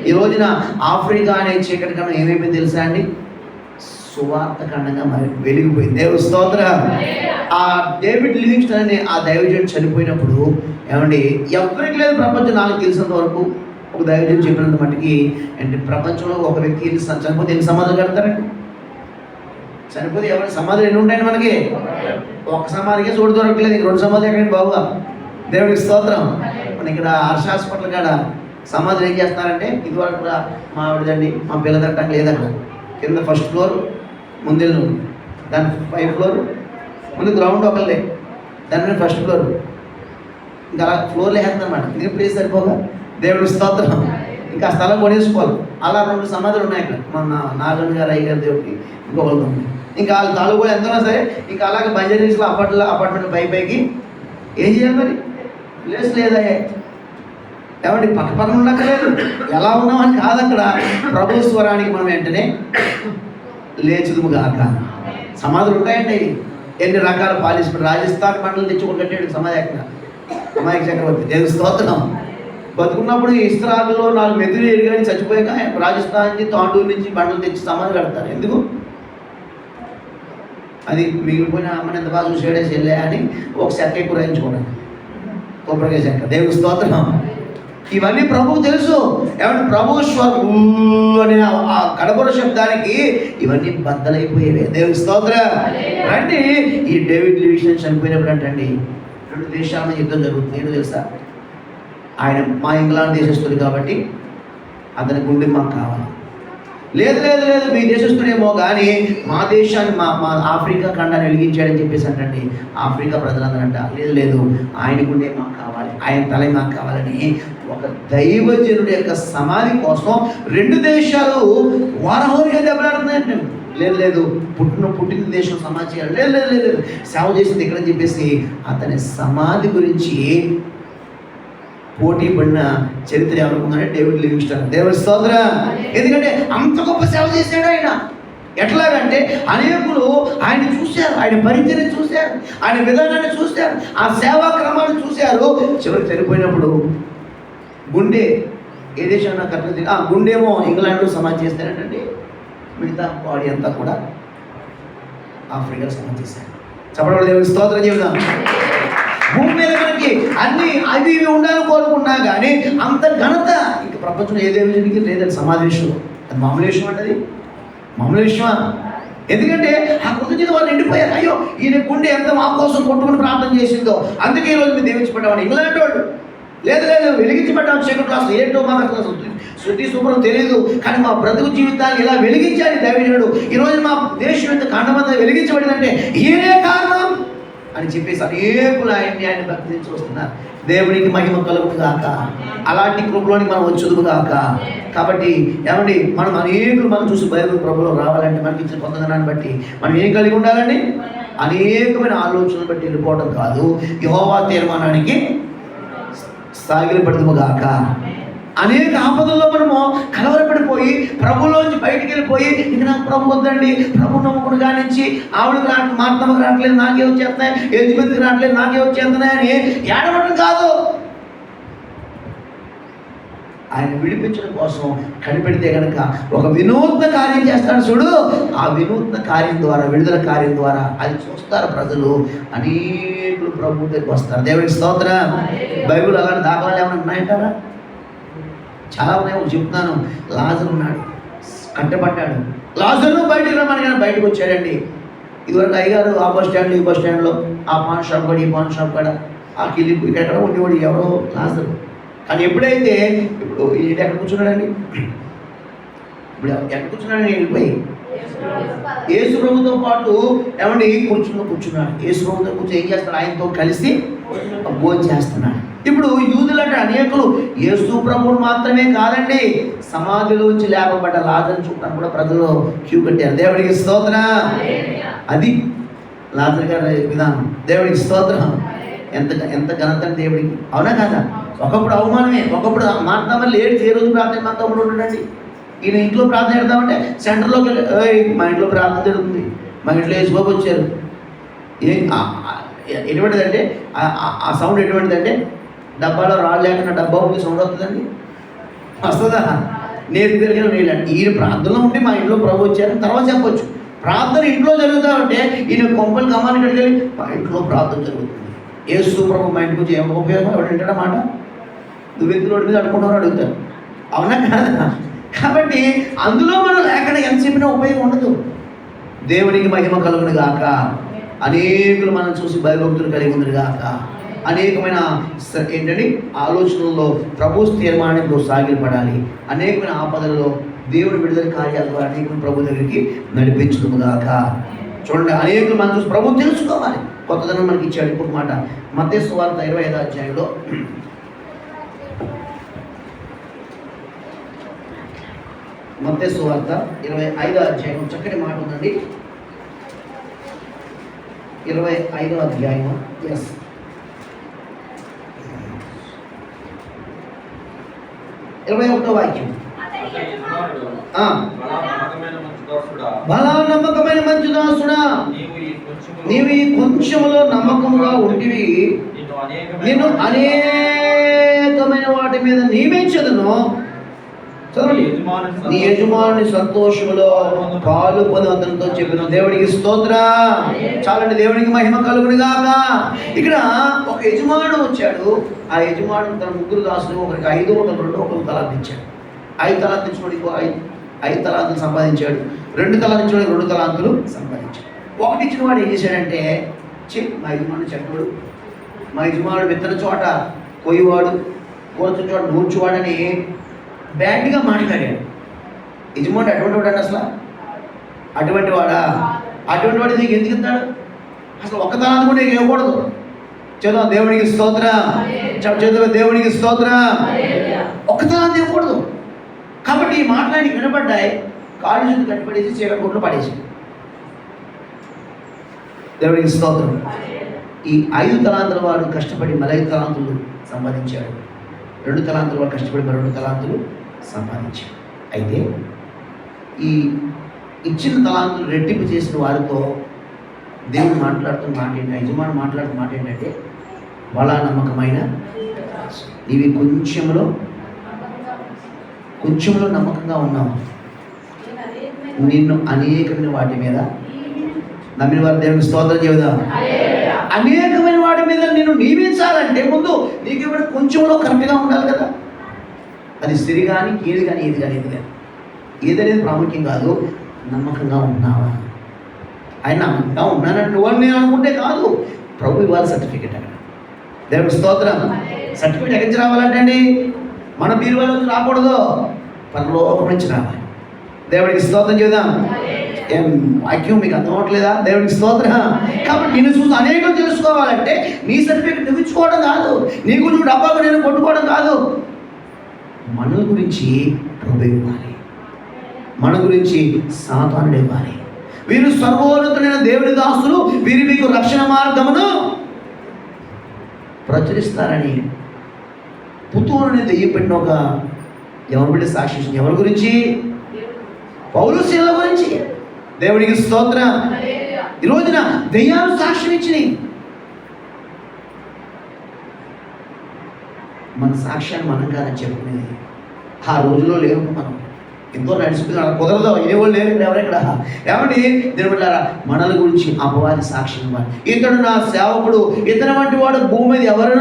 ఈ రోజున ఆఫ్రికా అనే చీకటి కన్నా ఏమైపోయింది తెలుసా అండి? సువార్త ఖండంగా మరి వెలిగిపోయింది. దేవుని స్తోత్రం. ఆ డేవిడ్ లివింగ్స్టన్ అనే ఆ దైవజనుడు చనిపోయినప్పుడు ఏమండి ఎవరికి లేదు ప్రపంచం నాకు తెలిసినంత వరకు ఒక దైవజనుడు చెప్పినంత మట్టుకి అంటే ప్రపంచంలో ఒక వ్యక్తి చనిపోతే ఎన్ని సమాధులు కడతారండి? చనిపోతే ఎవరి సమాధులు ఎన్ని ఉంటాయండి మనకి? ఒక సమాధికే చోటు దొరకలేదు, 2 సమాధులు ఎక్కడండి బాబుగా. దేవుడికి స్తోత్రం. మన ఇక్కడ హర్ష హాస్పిటల్ కాడ సమాధులు ఏం చేస్తున్నారంటే ఇదివరకు కూడా మా ఆవిడదండి మా పిల్ల తట్టం లేదక్కడ కింద 1st ఫ్లోర్ ముందెళ్ళు, దాని 5th ఫ్లోర్ ముందు గ్రౌండ్ ఒకళ్ళే, దాని మీద 1st ఫ్లోర్ ఇంకా అలా ఫ్లోర్లో వేస్తుందన్నమాట. ఇంకా ప్లేస్ సరిపోగా దేవుడి స్తోత్రం. ఇంకా ఆ స్థలం కొనేసుకోవాలి. అలా 2 సమాధులు ఉన్నాయి ఇక్కడ. మన నాగన్ గారు, అయ్య గారి దేవుడికి, ఇంకొకరికి ఉంది. ఇంకా వాళ్ళ తాలూకు కూడా ఎంత ఉన్నా సరే ఇంకా అలాగే బంజారీస్లో అపార్ట్మెంట్ పైకి ఏం చేయాలి మరి? ప్లేస్ లేదా? ఏమండి పక్కన ఉండక్కలేదు, ఎలా ఉన్నామని కాదు. అక్కడ ప్రభు స్వరానికి మనం వెంటనే లేచుదుముగాక. సమాధులు ఉంటాయండి ఎన్ని రకాల పాలిస్మెంట్. రాజస్థాన్ మండలం తెచ్చుకొని కట్టాడు సమాధి. అక్కడ అమాయక చక్రవర్తి, దేవుని స్తోత్రం. బతుకున్నప్పుడు ఇస్రాయల్లో 4 మెతులు ఎరుగాని చచ్చిపోయాక రాజస్థాన్ నుంచి, తాండూరు నుంచి బండలు తెచ్చి సమాధి కడతారు. ఎందుకు? అది మిగిలిపోయిన అమ్మని ఎంత బాగా చూసాడే చెల్లే అని ఒక చెక్క ఎక్కువ రాయించుకోవడం, కొబ్బరికాయ చెక్క. దేవుని స్తోత్రం. ఇవన్నీ ప్రభువు తెలుసు. ఏమంటే ప్రభు స్వరం అనే ఆ కడపర శబ్దానికి ఇవన్నీ బద్దలైపోయేవే. దేవుని స్తోత్రం. రండి, ఈ డేవిడ్ లివింగ్స్టన్ చనిపోయినప్పుడు అంటండి 2 దేశాల యుద్ధం జరుగుతుంది. ఏంటో తెలుసా? ఆయన మా ఇంగ్లాండ్ దేశస్తుడు కాబట్టి అతని గుండె మాకు కావాలి. లేదు లేదు లేదు, మీ దేశస్తుడేమో కానీ మా దేశాన్ని మా ఆఫ్రికా ఖండాన్ని వెలిగించాడని చెప్పేసి అంటండి ఆఫ్రికా ప్రజలందరంట. లేదు లేదు, ఆయన గుండె మాకు కావాలి, ఆయన తల మాకు కావాలని ఒక దైవజనుడి యొక్క సమాధి కోసం 2 దేశాలు వారహోరిగా దెబ్బలాడుతున్నాయంటే. లేదు లేదు, పుట్టిన దేశం సమాధి చేయాలి. లేదు లేదు లేదు, సేవ చేసింది ఇక్కడ చెప్పేసి అతని సమాధి గురించి పోటీ పడిన చరిత్ర ఎవరుకుందంటే డేవిడ్ లివింగ్స్టన్. దేవుడి స్తోత్రం. ఎందుకంటే అంత గొప్ప సేవ చేశాడు ఆయన. ఎట్లాగంటే అనేకులు ఆయన చూశారు, ఆయన పరిచయం చూశారు, ఆయన విధానాన్ని చూశారు, ఆ సేవా క్రమాన్ని చూశారు. చివరికి చనిపోయినప్పుడు గుండె ఏ దేశంలో కరెక్ట్, గుండెమో ఇంగ్లాండ్లో సమాధి చేస్తారంటండి, మిగతా బాడీ అంతా కూడా ఆఫ్రికా సమాధి చేశారు. చెప్పడం దేవుడి స్తోత్రం చెబుదాం. భూమి మీద మనకి అన్ని అవి ఇవి ఉండాలని కోరుకున్నా కానీ అంత ఘనత ఇంక ప్రపంచంలో ఏ దేవుడికి లేదండి. సమాధి విషయం అది మామూలు విషయం అంటది, మామూలు విషయమా? ఎందుకంటే ఆ కృతజ్ఞత వాళ్ళు నిండిపోయారు. అయ్యో ఈయన గుండె ఎంత మా కోసం కొట్టుకుని ప్రార్థన చేసిందో అందుకే ఈరోజు మీరు దీవించబడ్డామని. ఇంగ్లాండ్ వాడు లేదు లేదు, వెలిగించబడ్డాం సెకండ్ క్లాస్. ఏంటో మాకు అసలు శృతి శుభ్రం తెలియదు, కానీ మా బ్రతుకు జీవితాన్ని ఇలా వెలిగించాలి దైవజనుడు. ఈరోజు మా దేశం యొక్క ఖండమంతా వెలిగించబడిందంటే ఈయనే కారణం అని చెప్పేసి అనేకులు ఆయన భక్తి చూస్తున్నారు. దేవునికి మహిమ కలుగును గాక. అలాంటి కృపలోని మనం వచ్చుదుము గాక. కాబట్టి ఏమండి మనం అనేకులు మనం చూసి బైబిల్ ప్రభులో రావాలంటే మనకి ఇచ్చిన పొందనాన్ని బట్టి మనం ఏం కలిగి ఉండాలండి? అనేకమైన ఆలోచనలు బట్టి వెళ్ళిపోవడం కాదు, యెహోవా తీర్మానానికి సాగిలపడదుము గాక. అనేక ఆపదల్లో మనము కలవరపడిపోయి ప్రభులోంచి బయటికి వెళ్ళిపోయి ఇక నాకు ప్రభు వద్దండి, ప్రభు నమ్ముకుని కానించి ఆవిడకి రావట్లేదు, మా అత్తమ్మకి రావట్లేదు, నాకే వచ్చేస్తున్నాయి, ఎలిజబెత్కి రావట్లేదు, నాకే వచ్చేస్తున్నాయని ఏడవడం కాదు. ఆయన విడిపించడం కోసం కనిపెడితే కనుక ఒక వినూత్న కార్యం చేస్తాడు చూడు. ఆ వినూత్న కార్యం ద్వారా, విడుదల కార్యం ద్వారా అది చూస్తారు ప్రజలు. అనేకులు ప్రభు దగ్గరికి వస్తారు. దేవుడికి స్తోత్రం. బైబిల్ అలాంటి దాఖలాలు ఏమైనా ఉన్నాయంటారా? చాలా ఉన్నాయి. చెప్తున్నాను. లాజరు ఉన్నాడు, కట్టబడ్డాడు. లాజరును బయటికి రమ్మని కానీ బయటకు వచ్చాడండి. ఇదివరకు అయ్యగారు ఆ బస్ స్టాండ్, ఈ బస్ స్టాండ్లో, ఆ పాన్ షాప్ కూడా, ఈ పాన్ షాప్ కూడా, ఆ కిల్లి ఇక్కడ ఉండేవాడు ఎవరో లాజరు. కానీ ఎప్పుడైతే ఇప్పుడు ఈయన ఎక్కడ కూర్చున్నాడండి? ఇప్పుడు ఎక్కడ కూర్చున్నాడని వెళ్ళిపోయి యేసు ప్రభుతో పాటు ఏమండి కూర్చున్నాడు. యేసు ప్రభుతో కూర్చొని ఏం చేస్తాడు? ఆయనతో కలిసి భోజనం చేస్తున్నాడు. ఇప్పుడు యూదులంటే అనేకులు యేసు ప్రభువును మాత్రమే కాదండి, సమాధిలోంచి లేపబడ్డ లాజరును చూడడానికి కూడా ప్రజలు క్యూ కట్టారు. దేవుడికి స్తోత్రం. అది లాజరు గారి విధానం. దేవుడికి స్తోత్రం. ఎంత ఘనత దేవుడికి, అవునా కాదా? ఒకప్పుడు అవమానమే, ఒకప్పుడు మాట్లాడమని లేట్ ఏ రోజు ప్రార్థన మా తమ్ముడు ఉంటాడండి. ఈయన ఇంట్లో ప్రార్థన చేద్దామంటే సెంటర్లోకి వెళ్ళి మా ఇంట్లో ప్రార్థన జరుగుతుంది, మా ఇంట్లో యేసుబాబు వచ్చారు. ఎటువంటిదంటే ఆ సౌండ్ ఎటువంటిదంటే డబ్బాలో రాళ్ళు లేకుండా డబ్బా ఉంది సౌండ్ వస్తుందండి, వస్తుందా? నేను తిరిగిన నీళ్ళండి. ఈయన ప్రార్థనలో ఉంటే మా ఇంట్లో ప్రభు వచ్చారని తర్వాత చెప్పొచ్చు. ప్రార్థన ఇంట్లో జరుగుతా ఉంటే ఈయన కొంపలు కమ్మానికి వెళ్ళి మా ఇంట్లో ప్రార్థన జరుగుతుంది. యేసు ప్రభు మా ఇంటికి వచ్చి ఏం ఉపయోగం? ఎవడు వింటాడన్నమాట. నువ్వు వ్యక్తుల మీద అడుకుంటావు అడుగుతారు, అవునా కాదా? కాబట్టి అందులో మనం లేకుండా ఎంత చెప్పినా ఉపయోగం ఉండదు. దేవునికి మహిమ కలుగును గాక. అనేకులు మనం చూసి భయభక్తులు కలిగి ఉంది గాక. అనేకమైన ఏంటంటే ఆలోచనల్లో ప్రభు తీర్మానంలో సాగిలపడాలి. అనేకమైన ఆపదలలో దేవుని విడుదల కార్యాల ద్వారా అనేక ప్రభు దగ్గరికి నడిపించుదుము గాక. చూడండి, అనేకులు మనం చూసి ప్రభువు తెలుసుకోవాలి. కొత్తదనం మనకి ఇచ్చాడు. ఇంకొక మాట, మత్తయి సువార్త 25వ అధ్యాయంలో మత్తయి సువార్త 25వ అధ్యాయం చక్కటి మాట ఉందండి. 25వ అధ్యాయం, ఎస్, 21వ వాక్యం. బలా నమ్మకమైన మంచి దాసుడా, నీవు ఈ కొంచెములో నమ్మకముగా ఉంటివి, నిన్ను అనేకమైన వాటి మీద నియమించదును. చదవండి, నీ యజమానుని సంతోషములో పాలు పొందవద్దంతో చెప్పిన దేవుడికి స్తోత్రం. చాలండి, దేవునికి మహిమ కలుగును గాక. ఇక్కడ ఒక యజమానుడు వచ్చాడు. ఆ యజమానుడు తన ముగ్గురు దాసులు, ఒకరికి 5, ఒకరికి 2, ఒకరికి తలాంతి ఇచ్చాడు. 5 తలాంతులు ఇచ్చినోడికి 5 తలాంతులు సంపాదించాడు. 2 తలాంతులు ఇచ్చినోడికి 2 తలాంతులు సంపాదించాడు. ఒకటి ఇచ్చిన వాడు ఏం చేశాడంటే, మా యజమానుడు చెడ్డవాడు, మా యజమానుడు విత్తన చోట కొయ్యవాడు, కోల్చిన చోట నూర్చువాడని బ్యాడ్గా మాట్లాడాడు. యజమానుడు అటువంటి వాడు అసలు అటువంటి వాడా? అటువంటి వాడు నీకు ఎందుకు ఇస్తాడు? అసలు ఒక్క తలాంతి కూడా నీకు ఇవ్వకూడదు. చదువు, దేవునికి స్తోత్రం. చదువు, దేవునికి స్తోత్రం. ఒక్క తలాంతి ఇవ్వకూడదు. కాబట్టి ఈ మాటలు వినపడ్డాయి. కాళ్ళు చుట్టూ కట్టిపడేసి చీకట్లో పడేసి, దేవునికి స్తోత్రం. ఈ 5 తలాంతుల వాడు కష్టపడి మళ్ళీ 5 తలాంతులు సంపాదించాడు. 2 తలాంతుల వాడు కష్టపడి మరి 2 తలాంతులు సంపాదించాడు. అయితే ఈ ఇచ్చిన తలాంతులు రెట్టింపు చేసిన వారితో దేవుడు మాట్లాడుతున్న మాట ఏంటి, యజమాని మాట్లాడుతున్న మాట ఏంటంటే, బలా నమ్మకమైన, నీవి కొంచెంలో నమ్మకంగా ఉన్నావు, నిన్ను అనేకమైన వాటి మీద నమ్మిన వారు దేవునికి స్తోత్రం చెబుదాం. అనేకమైన వాటి మీద నిన్ను నియమించాలంటే ముందు నీకు ఇవ్వడం కొంచెంలో కరెక్ట్గా ఉండాలి కదా. అది సిరి కానీ, ఏది కానీ, ఏది కానీ, ఏదనేది ప్రాముఖ్యం కాదు. నమ్మకంగా ఉన్నావా? ఆయన నమ్మకంగా ఉన్నానంటే వాళ్ళు నేను అనుకుంటే కాదు, ప్రభు ఇవ్వాలి సర్టిఫికేట్. అక్కడ దేవునికి స్తోత్రం. సర్టిఫికేట్ ఎక్కడి నుంచి రావాలంటే అండి, మన బీరువాల నుంచి రాకూడదు, పరలోకం నుంచి రావాలి. దేవుడికి స్తోత్రం చేద్దాం. వాక్యం మీకు అర్థం అవ్వట్లేదా? దేవుడికి స్తోత్రం. కాబట్టి నిన్ను చూసి అనేకలు తెలుసుకోవాలంటే నీ సర్టిఫికేట్ నువ్వు ఇచ్చుకోవడం కాదు, నీ గురించి డబ్బాకు నేను కొట్టుకోవడం కాదు. మన గురించి ప్రభు ఇవ్వాలి, మన గురించి సాతానుడు ఇవ్వాలి. వీరు సర్వోన్నతుడైన దేవుని దాసులు, వీరు మీకు రక్షణ మార్గమును ప్రచురిస్తారని పుత్తూరు అనేది దెయ్యపెట్టిన ఒక ఎవరి బిడ్డ సాక్షి. ఎవరి గురించి? పౌలు శీల గురించి. దేవుడికి స్తోత్రం. ఈ రోజున దెయ్యాలు సాక్ష్యం ఇచ్చినాయి. మన సాక్ష్యాన్ని మనం కాదని చెప్పుకునేది. ఆ రోజులో లేవు, మనం ఎంతో నడిచిపోయిన కుదరదు. ఇదేవాళ్ళు లేరు ఎవరెక్కడ. ఏమండి దేవుళ్ళ మనల గురించి అపవాది సాక్ష్యం ఇవ్వాలి. ఇతడు నా సేవకుడు, ఇతని వంటి వాడు భూమి మీద ఎవరి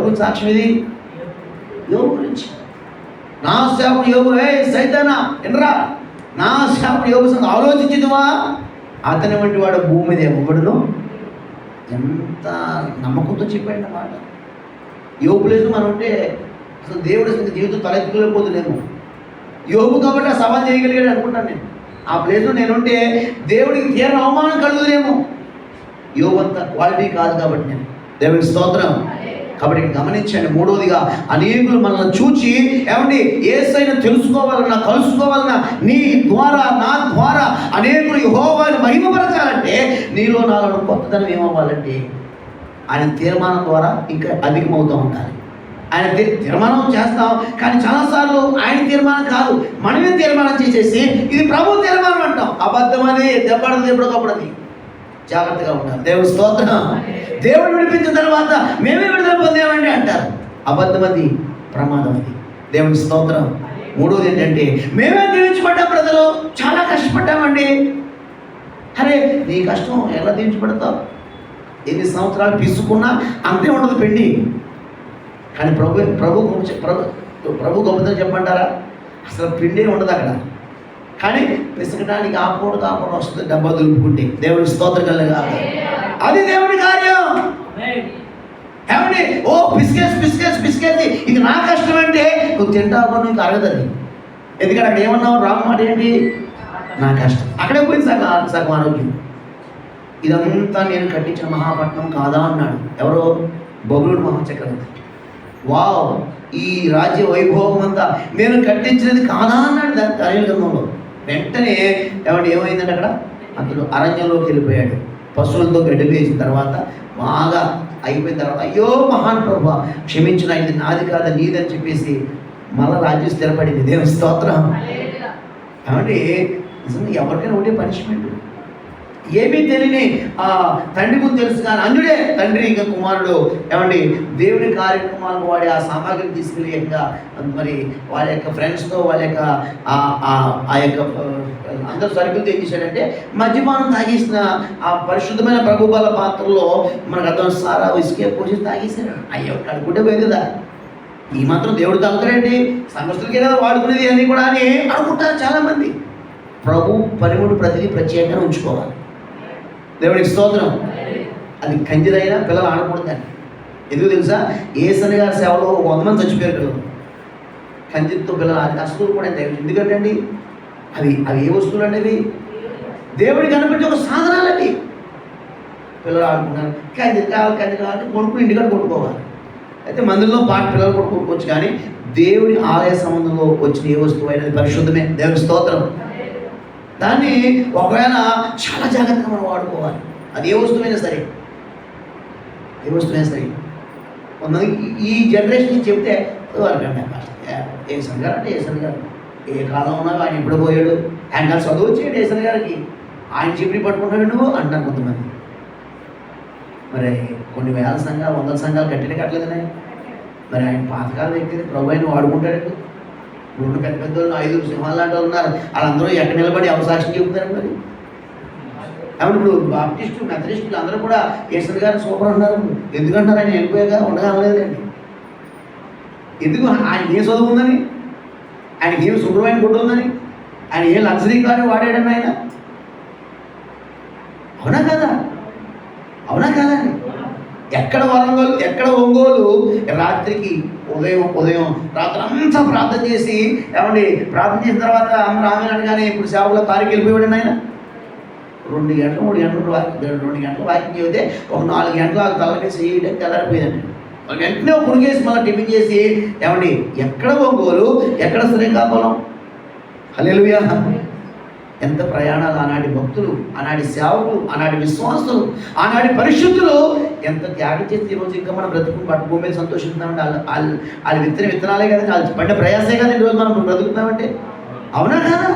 గురించి సాక్ష్యం? ఇది యోగు గురించి. నా సేవకుడు యోగు, సైతానా ఎనరా, నా సేవకుడు యోగు సంగతి ఆలోచించదువా? అతని వంటి వాడు భూమి మీద ఎవడును. ఎంత నమ్మకంతో చెప్పాడు అన్నమాట. యోగు ప్లేస్ మనం ఉంటే అసలు దేవుడు జీవితం తలెత్తుకోలేకపోతున్నాము. యోగు కాబట్టి ఆ సవాల్ చేయగలిగాడు అనుకుంటాను నేను. ఆ ప్లేస్లో నేనుంటే దేవుడికి తీవ్ర అవమానం కలుగుదేమో. యోగు అంత క్వాలిటీ కాదు కాబట్టి నేను. దేవుడికి స్తోత్రం. కాబట్టి గమనించండి, మూడవదిగా అనేకులు మనల్ని చూచి ఏమండి యేసయ్యను తెలుసుకోవాలన్నా, కలుసుకోవాలన్నా, నీ ద్వారా నా ద్వారా అనేకులు యెహోవాను మహిమపరచాలంటే నీలో నాలో కొత్తదనం ఏమవ్వాలంటే ఆయన తీర్మానం ద్వారా ఇంకా అధికమవుతూ ఉండాలి. ఆయన తీర్మానం చేస్తాం, కానీ చాలాసార్లు ఆయన తీర్మానం కాదు, మనమే తీర్మానం చేసేసి ఇది ప్రభు తీర్మానం అంటాం. అబద్ధం అది దెబ్బడదు, ఎప్పుడొకప్పుడది. జాగ్రత్తగా ఉండాలి. దేవుని స్తోత్రం. దేవుడు విడిపించిన తర్వాత మేమే విడుదల పొందామండి అంటారు. అబద్ధం అది, ప్రమాదం అది. దేవుని స్తోత్రం. మూడోది ఏంటంటే మేమే దీవించబడ్డాం, ప్రజలు చాలా కష్టపడ్డామండి. అరే నీ కష్టం ఎలా దీవించబడతావు? ఎన్ని సంవత్సరాలు పిసుకున్నా అంతే ఉండదు పిండి. కానీ ప్రభు గొప్పతనం చెప్పంటారా? అసలు పిండే ఉండదు అక్కడ. కానీ పిసకడానికి ఆపకూడదు వస్తుంది డబ్బా దులుపుకుంటే. దేవుడి స్తోత్రం కలగా అది దేవుడి కార్యం. ఏమండి ఓ పిసికేసి ఇది నా కష్టం అంటే నువ్వు తింటావు, నీకు అరగదని. ఎందుకంటే అక్కడ ఏమన్నావు? రామ్ మాట ఏంటి? నా కష్టం. అక్కడే పోయింది సగం ఆరోగ్యం. ఇదంతా నేను కట్టించిన మహాపట్నం కాదా అన్నాడు. ఎవరో బబులుడు మహాచక్రవర్తి. వావ్, ఈ రాజ్య వైభవం అంతా నేను కట్టించినది కాదా అన్నాడు దాని గ్రంథంలో. వెంటనే ఏమైందంటే అక్కడ అతడు అరణ్యంలోకి వెళ్ళిపోయాడు. పశువులతో గడ్డి వేసిన తర్వాత బాగా అయిపోయిన తర్వాత, అయ్యో మహాన్ ప్రభు క్షమించిన, ఇది నాది కాదా నీదని చెప్పేసి మళ్ళా రాజ్యం స్థిరపడింది. దేవుని స్తోత్రం. కాబట్టి నిజంగా ఎవరికైనా ఒకటే పనిష్మెంట్. ఏమీ తెలియని ఆ తండ్రి ముందు తెలుసు కానీ అన్యుడే తండ్రి ఇంకా కుమారుడు దేవుని కార్యక్రమాలను వాడి ఆ సామాగ్రిని తీసుకెళ్ళి మరి వాళ్ళ యొక్క ఫ్రెండ్స్తో వాళ్ళ యొక్క ఆ యొక్క అందరూ సరుకులతో ఏం చేశాడంటే మద్యపానం తాగేసిన ఆ పరిశుద్ధమైన ప్రభుబల పాత్రలో మనకు అర్థం సారా విసికే పోసి తాగేశాడు. అయ్యో కడుకుంటే పోయింది కదా, ఈ మాత్రం దేవుడు తాగుతాడండి, సంఘస్థులకే కదా వాడుకునేది అన్నీ కూడా అని అనుకుంటారు చాలామంది. ప్రభు పనిముడు ప్రతిదీ ప్రత్యేకంగా ఉంచుకోవాలి. దేవుడికి స్తోత్రం. అది కంజిరైనా పిల్లలు ఆడకూడదని. ఎందుకు తెలుసా? ఏసన్న గారి సేవలో 100 మంది చచ్చిపోయారు పిల్లలు కంజితో. పిల్లలు అది అసలు కూడా ఎందుకంటే అండి అవి ఏ వస్తువులు అండి? అవి దేవుడికి కనిపించే ఒక సాధనాలండి. పిల్లలు ఆడుకుంటారు, కంది కావాలి కొనుక్కుని ఇంటికాడ కొనుక్కోవాలి. అయితే మందుల్లో పిల్లలు కూడా కొనుక్కోవచ్చు. కానీ దేవుడి ఆలయ సంబంధంలో వచ్చిన ఏ వస్తువు అయినది పరిశుద్ధమే. దేవుడి స్తోత్రం. దాన్ని ఒకవేళ చాలా జాగ్రత్తగా మనం వాడుకోవాలి. అది ఏ వస్తువైనా సరే, ఏ వస్తువైనా సరే. కొంతమంది ఈ జనరేషన్కి చెప్తే ఏసన్ గారు అంటే ఏసన్ గారు ఏ కాలం ఉన్నావు, ఆయన ఎప్పుడు పోయాడు, ఆయన కాదు చదువు వచ్చేయండి ఏసన్ గారికి, ఆయన చెప్పి పట్టుకుంటాడు నువ్వు అంటారు కొంతమంది. మరి కొన్ని వేల సంఘాలు 100 సంఘాలు కట్టలేదనే. మరి ఆయన పాతకాల వ్యక్తి ప్రభు ఆయన వాడుకుంటాడండి. 2 పెద్ద పెద్దలు 5 సింహాలు లాంటి వాళ్ళు ఉన్నారు, వాళ్ళందరూ ఎక్కడ నిలబడి అవకాశం చెబుతారు. మరి అవును, ఇప్పుడు బాప్టిస్టు మెథడిస్టులు అందరూ కూడా ఏసన్ గారు సూపర్ అన్నారు. ఎందుకంటారు? ఆయన వెళ్ళిపోయాగా ఉండగలలేదండి. ఎందుకు? ఆయన ఏ చదువు ఉందని, ఆయనకి ఏం శుభ్రమైన గుడ్డు ఉందని, ఆయన ఏ లగ్జరీ కారు వాడాడని ఆయన. అవునా కదా? అవునా కాదండి? ఎక్కడ వరంగల్, ఎక్కడ ఒంగోలు రాత్రికి ఉదయం రాత్రి అంతా ప్రార్థన చేసి ప్రార్థన చేసిన తర్వాత రామని అనగానే ఇప్పుడు సేవలో కారుకి వెళ్ళిపోయాడు ఆయన. 2 గంటలు 3 గంటలు 2 గంటలు వాకింగ్ చెబితే ఒక 4 గంటలు తలకేసి చేయడానికి తెల్లారిపోయిందండి. వెంటనే పురుగేసి మళ్ళీ టిఫిన్ చేసి ఎక్కడ ఒంగోలు, ఎక్కడ శ్రీకాకుళం. హల్లెలూయా. ఎంత ప్రయాణాలు! ఆనాటి భక్తులు, ఆనాటి సేవకులు, ఆనాటి విశ్వాసులు, ఆనాటి పరిశుద్ధులు ఎంత త్యాగం చేసి ఈరోజు ఇంకా మనం బ్రతుకుని భూమి మీద సంతోషిస్తున్నామంటే వాళ్ళు విత్తనాలే కదండి, వాళ్ళు పడ్డ ప్రయాసే కదండి ఈరోజు మనం బ్రతుకుతున్నామంటే. అవునా కదా?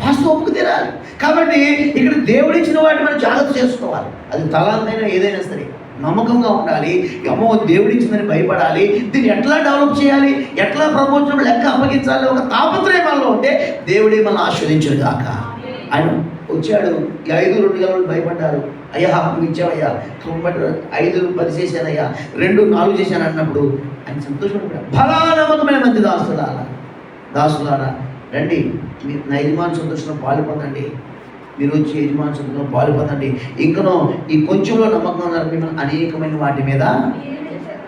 వాస్తవం ఒప్పుకు తీరాలి. కాబట్టి ఇక్కడ దేవుడిచ్చిన వాటిని మనం జాగ్రత్త చేసుకోవాలి. అది తలాంతైనా ఏదైనా సరే నమ్మకంగా ఉండాలి. అమ్మో దేవుడిచ్చిందని భయపడాలి. దీన్ని ఎట్లా డెవలప్ చేయాలి, ఎట్లా ప్రపంచంలో లెక్క అప్పగించాలి ఒక తాపత్రయం మనలో ఉంటే దేవుడే మనల్ని ఆస్వాదించడు గాక. ఆయన వచ్చాడు, ఈ 5 2 గంటలు భయపడ్డారు. అయ్యా నువ్వు ఇచ్చావయ్యా, 5 10 చేశానయ్యా, 2 4 చేశాను అన్నప్పుడు ఆయన సంతోషపడ్డాడు. బలా నమ్మకమైన మంది దాసులారా రండి, మీరు నా యజమాని సంతోషంలో పాల్పొందండి, మీరు వచ్చి యజమాని సంతోషంలో పాల్పొందండి. ఇంకనో ఈ కొంచెంలో నమ్మకం ఉన్నారు, మిమ్మల్ని అనేకమైన వాటి మీద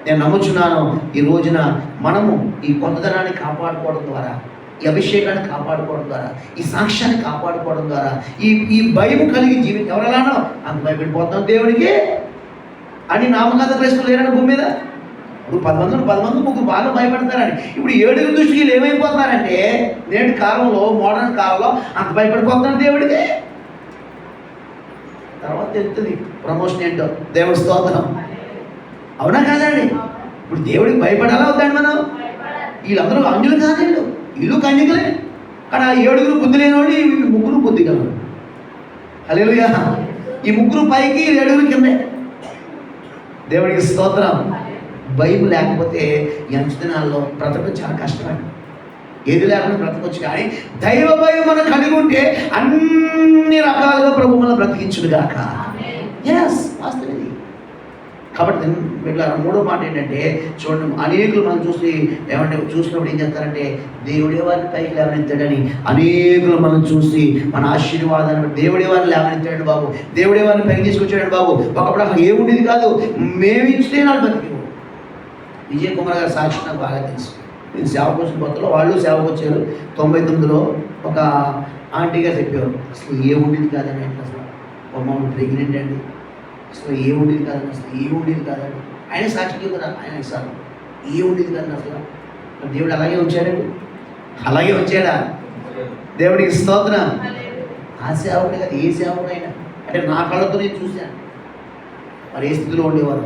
నేను నమ్ముచున్నాను. ఈ రోజున మనము ఈ కొత్తదనాన్ని కాపాడుకోవడం ద్వారా, ఈ అభిషేకాన్ని కాపాడుకోవడం ద్వారా, ఈ సాక్ష్యాన్ని కాపాడుకోవడం ద్వారా, ఈ భయం కలిగి ఎవరెలానో అంత భయపడిపోతాం దేవుడికి అని నామకాంత క్రైస్తవులు లేరని భూమి మీద. ఇప్పుడు 10 మంది ముగ్గురు బాగా భయపడతారని. ఇప్పుడు 7 దృష్టికి ఏమైపోతున్నారంటే నేటి కాలంలో, మోడర్న్ కాలంలో అంత భయపడిపోతున్నారు దేవుడికి. తర్వాత తెలుస్తుంది ప్రమోషన్ ఏంటో. దేవుడి స్తోత్రం. అవునా కాదండి? ఇప్పుడు దేవుడికి భయపడాలా వద్దండి మనం? వీళ్ళందరూ అంజులు కాదు, వీళ్ళు కన్యకలే. కానీ ఆ 7 బుద్ధి లేనివాడు, ఈ 3 బుద్ధి కలవాడు. హల్లెలూయా. ఈ 3 పైకి 7 కిందే. దేవుడికి స్తోత్రం. బైబిల్ లేకపోతే ఎంత దినాల్లో బ్రతకడం చాలా కష్టమండి. ఏది లేకుండా బ్రతకొచ్చు, కానీ దైవ భయం మనం కలిగి ఉంటే అన్ని రకాలుగా ప్రభు మనం బ్రతికించుడు గాక. ఎస్, వాస్తవం ఇది. కాబట్టి వీళ్ళ 3వ మాట ఏంటంటే చూడండి, అనేకులు మనం చూసినప్పుడు ఏం చేస్తారంటే దేవుడే వారిని పైకి లేవనెత్తాడని. అనేకులు మనం చూసి మన ఆశీర్వాదాన్ని దేవుడే వారిని లేవనెత్తాడు బాబు, దేవుడే వారిని పైకి తీసుకొచ్చాడు బాబు. ఒకప్పుడు అసలు ఏముండేది కాదు, మేమిస్తే నాకు బతికి. విజయ్ కుమార్ గారి సాక్షి నాకు బాగా తెలుసు. నేను సేవకు వచ్చిన కొత్తలో వాళ్ళు సేవకు వచ్చారు. 99లో ఒక ఆంటీ గారు చెప్పేవారు, అసలు ఏముండేది కాదండి, అసలు మామూలు ప్రెగ్నెంట్ అండి, అసలు ఏముండేది కాదండి, అసలు ఏముండేది కాదండి. ఆయన సాక్షి చెప్తారా, ఆయన సార్ ఏముండేది కాదండి అసలు. దేవుడు అలాగే ఉంచాడండి, అలాగే ఉంచాడా? దేవుడికి స్తోత్రం. ఆ సేవకుడు కదా, ఏ సేవకుడు అయినా అంటే నా కళ్ళతో నేను చూశాను మరి ఏ స్థితిలో ఉండేవారు.